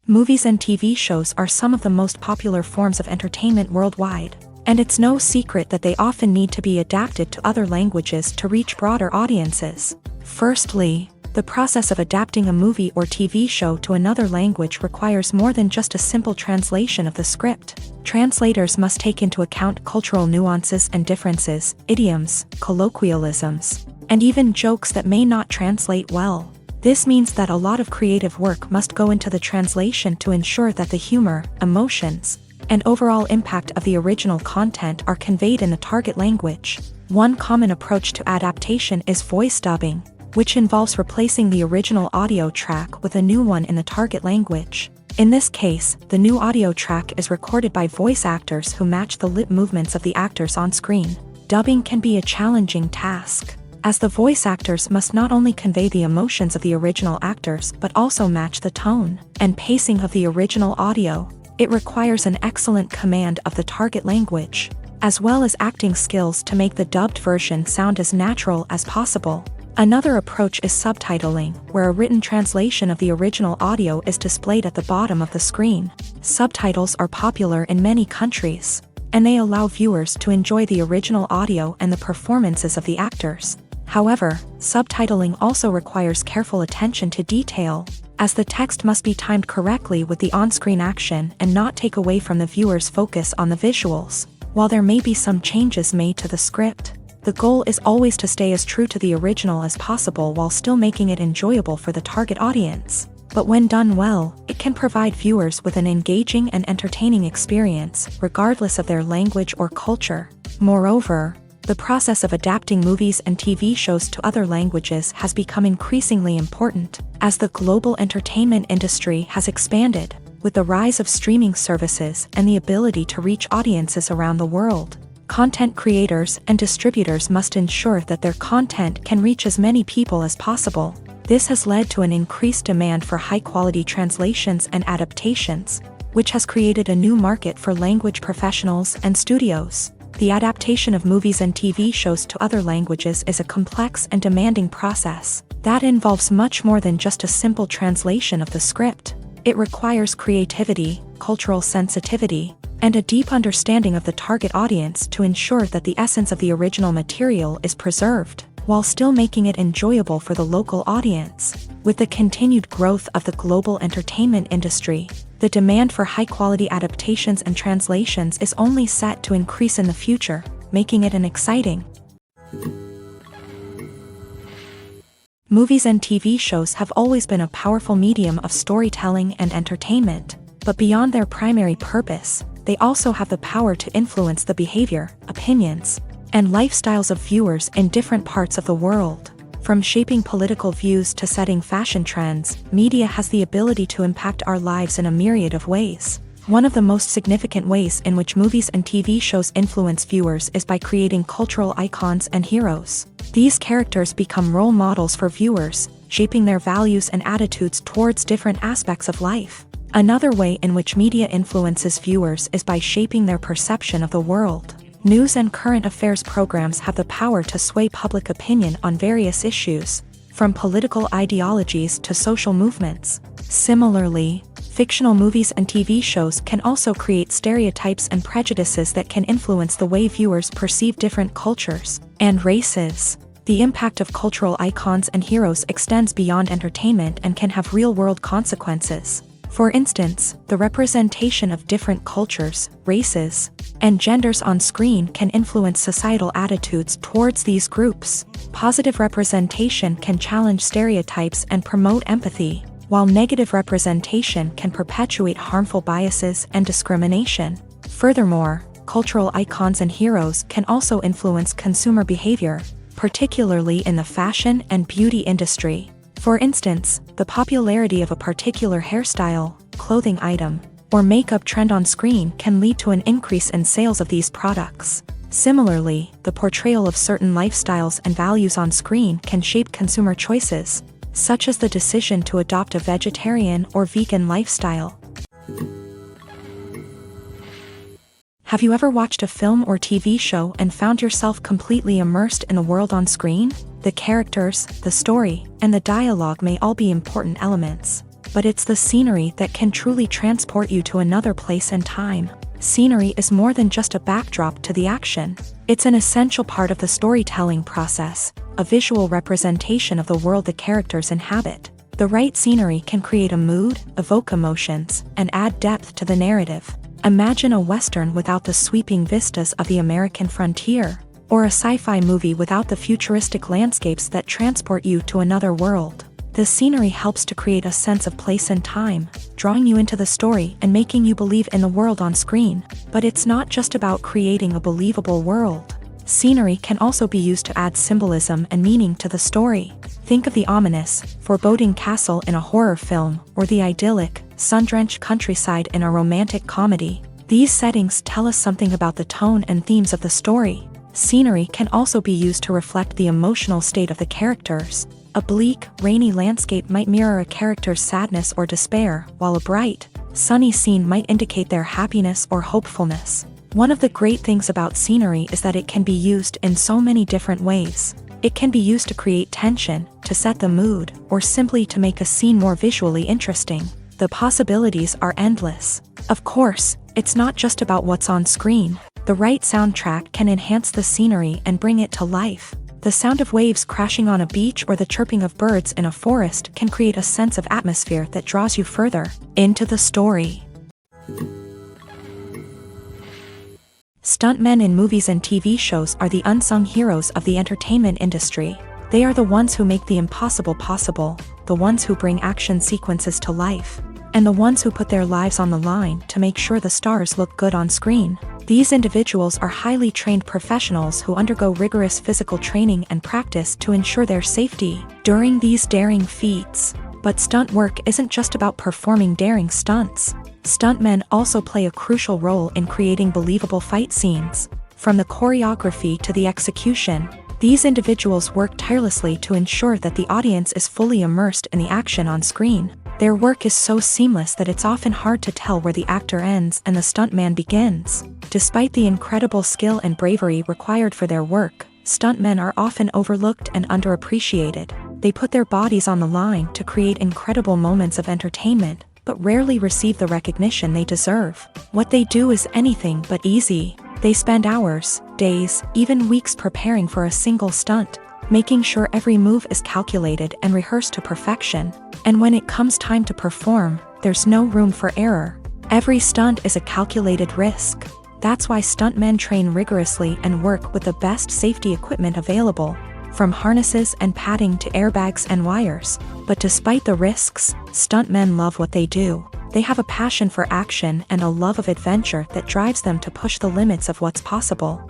Movies and TV shows are some of the most popular forms of entertainment worldwide, and it's no secret that they often need to be adapted to other languages to reach broader audiences. Firstly, the process of adapting a movie or TV show to another language requires more than just a simple translation of the script. Translators must take into account cultural nuances and differences, idioms, colloquialisms, and even jokes that may not translate well. This means that a lot of creative work must go into the translation to ensure that the humor, emotions, and overall impact of the original content are conveyed in the target language. One common approach to adaptation is voice dubbing, which involves replacing the original audio track with a new one in the target language. In this case, the new audio track is recorded by voice actors who match the lip movements of the actors on screen. Dubbing can be a challenging task, as the voice actors must not only convey the emotions of the original actors but also match the tone and pacing of the original audio. It requires an excellent command of the target language, as well as acting skills to make the dubbed version sound as natural as possible. Another approach is subtitling, where a written translation of the original audio is displayed at the bottom of the screen. Subtitles are popular in many countries, and they allow viewers to enjoy the original audio and the performances of the actors. However, subtitling also requires careful attention to detail, as the text must be timed correctly with the on-screen action and not take away from the viewer's focus on the visuals. While there may be some changes made to the script, the goal is always to stay as true to the original as possible while still making it enjoyable for the target audience. But when done well, it can provide viewers with an engaging and entertaining experience, regardless of their language or culture. Moreover, the process of adapting movies and TV shows to other languages has become increasingly important, as the global entertainment industry has expanded, with the rise of streaming services and the ability to reach audiences around the world. Content creators and distributors must ensure that their content can reach as many people as possible. This has led to an increased demand for high-quality translations and adaptations, which has created a new market for language professionals and studios. The adaptation of movies and TV shows to other languages is a complex and demanding process that involves much more than just a simple translation of the script. It requires creativity, cultural sensitivity, and a deep understanding of the target audience to ensure that the essence of the original material is preserved, while still making it enjoyable for the local audience. With the continued growth of the global entertainment industry, the demand for high-quality adaptations and translations is only set to increase in the future, making it an exciting. Movies and TV shows have always been a powerful medium of storytelling and entertainment, but beyond their primary purpose, they also have the power to influence the behavior, opinions, and lifestyles of viewers in different parts of the world. From shaping political views to setting fashion trends, media has the ability to impact our lives in a myriad of ways. One of the most significant ways in which movies and TV shows influence viewers is by creating cultural icons and heroes. These characters become role models for viewers, shaping their values and attitudes towards different aspects of life. Another way in which media influences viewers is by shaping their perception of the world. News and current affairs programs have the power to sway public opinion on various issues, from political ideologies to social movements. Similarly, fictional movies and TV shows can also create stereotypes and prejudices that can influence the way viewers perceive different cultures and races. The impact of cultural icons and heroes extends beyond entertainment and can have real-world consequences. For instance, the representation of different cultures, races, and genders on screen can influence societal attitudes towards these groups. Positive representation can challenge stereotypes and promote empathy, while negative representation can perpetuate harmful biases and discrimination. Furthermore, cultural icons and heroes can also influence consumer behavior, particularly in the fashion and beauty industry. For instance, the popularity of a particular hairstyle, clothing item, or makeup trend on screen can lead to an increase in sales of these products. Similarly, the portrayal of certain lifestyles and values on screen can shape consumer choices, such as the decision to adopt a vegetarian or vegan lifestyle. Have you ever watched a film or TV show and found yourself completely immersed in the world on screen? The characters, the story, and the dialogue may all be important elements, but it's the scenery that can truly transport you to another place and time. Scenery is more than just a backdrop to the action. It's an essential part of the storytelling process, a visual representation of the world the characters inhabit. The right scenery can create a mood, evoke emotions, and add depth to the narrative. Imagine a Western without the sweeping vistas of the American frontier, or a sci-fi movie without the futuristic landscapes that transport you to another world. The scenery helps to create a sense of place and time, drawing you into the story and making you believe in the world on screen. But it's not just about creating a believable world. Scenery can also be used to add symbolism and meaning to the story. Think of the ominous, foreboding castle in a horror film, or the idyllic, sun-drenched countryside in a romantic comedy. These settings tell us something about the tone and themes of the story. Scenery can also be used to reflect the emotional state of the characters. A bleak, rainy landscape might mirror a character's sadness or despair, while a bright, sunny scene might indicate their happiness or hopefulness. One of the great things about scenery is that it can be used in so many different ways. It can be used to create tension, to set the mood, or simply to make a scene more visually interesting. The possibilities are endless. Of course, it's not just about what's on screen. The right soundtrack can enhance the scenery and bring it to life. The sound of waves crashing on a beach or the chirping of birds in a forest can create a sense of atmosphere that draws you further into the story. Stuntmen in movies and TV shows are the unsung heroes of the entertainment industry. They are the ones who make the impossible possible, the ones who bring action sequences to life, and the ones who put their lives on the line to make sure the stars look good on screen. These individuals are highly trained professionals who undergo rigorous physical training and practice to ensure their safety during these daring feats. But stunt work isn't just about performing daring stunts. Stuntmen also play a crucial role in creating believable fight scenes. From the choreography to the execution, these individuals work tirelessly to ensure that the audience is fully immersed in the action on screen. Their work is so seamless that it's often hard to tell where the actor ends and the stuntman begins. Despite the incredible skill and bravery required for their work, stuntmen are often overlooked and underappreciated. They put their bodies on the line to create incredible moments of entertainment, but rarely receive the recognition they deserve. What they do is anything but easy. They spend hours, days, even weeks preparing for a single stunt. making sure every move is calculated and rehearsed to perfection. And when it comes time to perform, there's no room for error. Every stunt is a calculated risk. That's why stuntmen train rigorously and work with the best safety equipment available, from harnesses and padding to airbags and wires. But despite the risks, stuntmen love what they do. They have a passion for action and a love of adventure that drives them to push the limits of what's possible.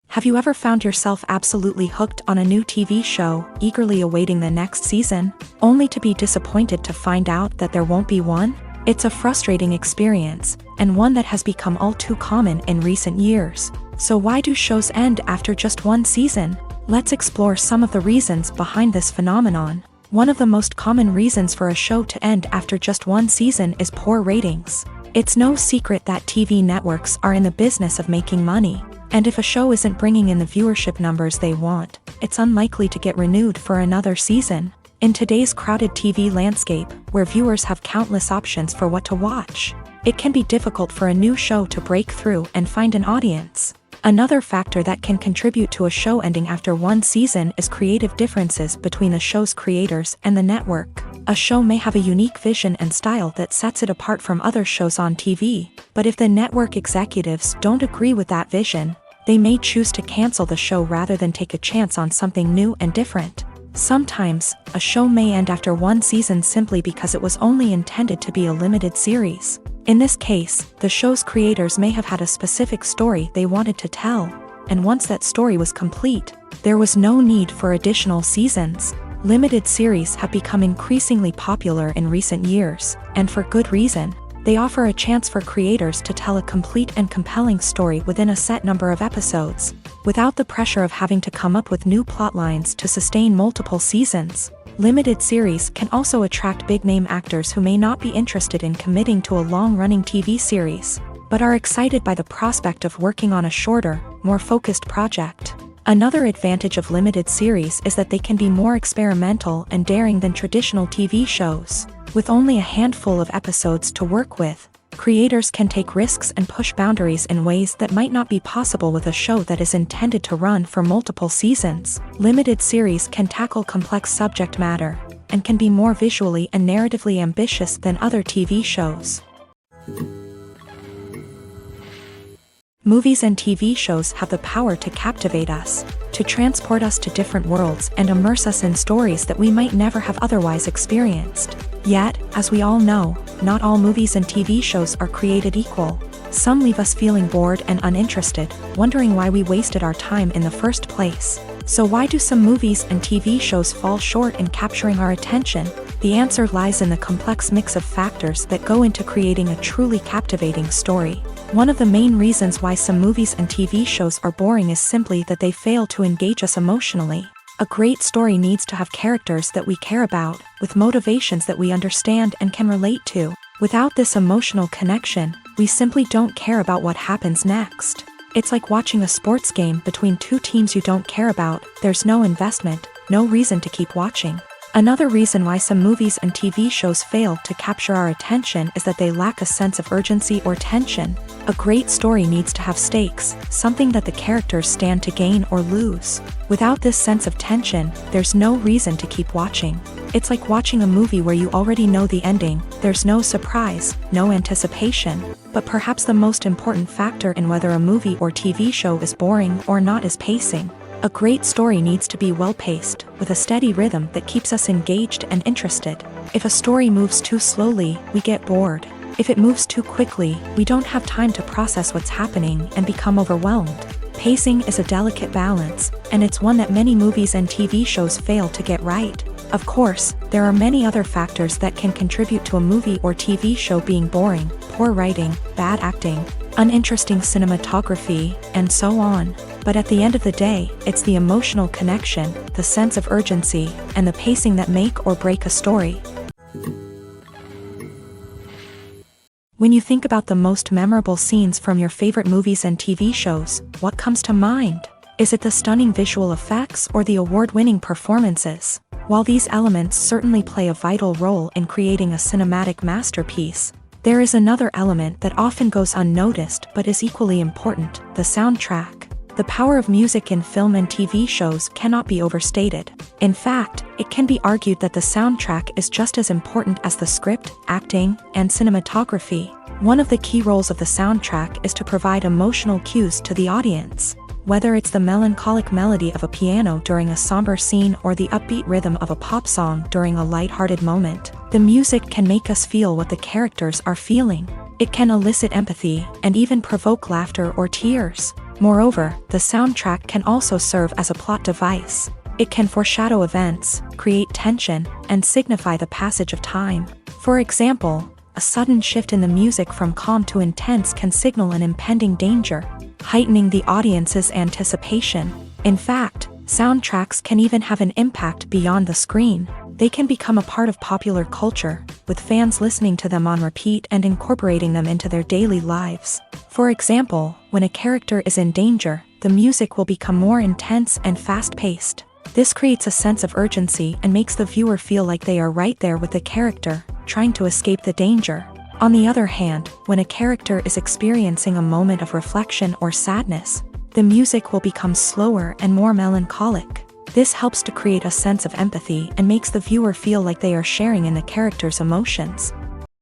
Have you ever found yourself absolutely hooked on a new TV show, eagerly awaiting the next season, only to be disappointed to find out that there won't be one? It's a frustrating experience, and one that has become all too common in recent years. So why do shows end after just one season? Let's explore some of the reasons behind this phenomenon. One of the most common reasons for a show to end after just one season is poor ratings. It's no secret that TV networks are in the business of making money, and if a show isn't bringing in the viewership numbers they want, it's unlikely to get renewed for another season. In today's crowded TV landscape, where viewers have countless options for what to watch, it can be difficult for a new show to break through and find an audience. Another factor that can contribute to a show ending after one season is creative differences between the show's creators and the network. A show may have a unique vision and style that sets it apart from other shows on TV, but if the network executives don't agree with that vision, they may choose to cancel the show rather than take a chance on something new and different. Sometimes, a show may end after one season simply because it was only intended to be a limited series. In this case, the show's creators may have had a specific story they wanted to tell, and once that story was complete, there was no need for additional seasons. Limited series have become increasingly popular in recent years, and for good reason. They offer a chance for creators to tell a complete and compelling story within a set number of episodes, without the pressure of having to come up with new plotlines to sustain multiple seasons. Limited series can also attract big-name actors who may not be interested in committing to a long-running TV series, but are excited by the prospect of working on a shorter, more focused project. Another advantage of limited series is that they can be more experimental and daring than traditional TV shows. With only a handful of episodes to work with, creators can take risks and push boundaries in ways that might not be possible with a show that is intended to run for multiple seasons. Limited series can tackle complex subject matter, and can be more visually and narratively ambitious than other TV shows. Movies and TV shows have the power to captivate us, to transport us to different worlds and immerse us in stories that we might never have otherwise experienced. Yet, as we all know, not all movies and TV shows are created equal. Some leave us feeling bored and uninterested, wondering why we wasted our time in the first place. So why do some movies and TV shows fall short in capturing our attention? The answer lies in the complex mix of factors that go into creating a truly captivating story. One of the main reasons why some movies and TV shows are boring is simply that they fail to engage us emotionally. A great story needs to have characters that we care about, with motivations that we understand and can relate to. Without this emotional connection, we simply don't care about what happens next. It's like watching a sports game between two teams you don't care about. There's no investment, no reason to keep watching. Another reason why some movies and TV shows fail to capture our attention is that they lack a sense of urgency or tension. A great story needs to have stakes, something that the characters stand to gain or lose. Without this sense of tension, there's no reason to keep watching. It's like watching a movie where you already know the ending. There's no surprise, no anticipation. But perhaps the most important factor in whether a movie or TV show is boring or not is pacing. A great story needs to be well-paced, with a steady rhythm that keeps us engaged and interested. If a story moves too slowly, we get bored. If it moves too quickly, we don't have time to process what's happening and become overwhelmed. Pacing is a delicate balance, and it's one that many movies and TV shows fail to get right. Of course, there are many other factors that can contribute to a movie or TV show being boring: poor writing, bad acting, uninteresting cinematography, and so on. But at the end of the day, it's the emotional connection, the sense of urgency, and the pacing that make or break a story. When you think about the most memorable scenes from your favorite movies and TV shows, what comes to mind? Is it the stunning visual effects or the award-winning performances? While these elements certainly play a vital role in creating a cinematic masterpiece, there is another element that often goes unnoticed but is equally important: the soundtrack. The power of music in film and TV shows cannot be overstated. In fact, it can be argued that the soundtrack is just as important as the script, acting, and cinematography. One of the key roles of the soundtrack is to provide emotional cues to the audience. Whether it's the melancholic melody of a piano during a somber scene or the upbeat rhythm of a pop song during a lighthearted moment, the music can make us feel what the characters are feeling. It can elicit empathy and even provoke laughter or tears. Moreover, the soundtrack can also serve as a plot device. It can foreshadow events, create tension, and signify the passage of time. For example, a sudden shift in the music from calm to intense can signal an impending danger, heightening the audience's anticipation. In fact, soundtracks can even have an impact beyond the screen. They can become a part of popular culture, with fans listening to them on repeat and incorporating them into their daily lives. For example, when a character is in danger, the music will become more intense and fast-paced. This creates a sense of urgency and makes the viewer feel like they are right there with the character, trying to escape the danger. On the other hand, when a character is experiencing a moment of reflection or sadness, the music will become slower and more melancholic. This helps to create a sense of empathy and makes the viewer feel like they are sharing in the character's emotions.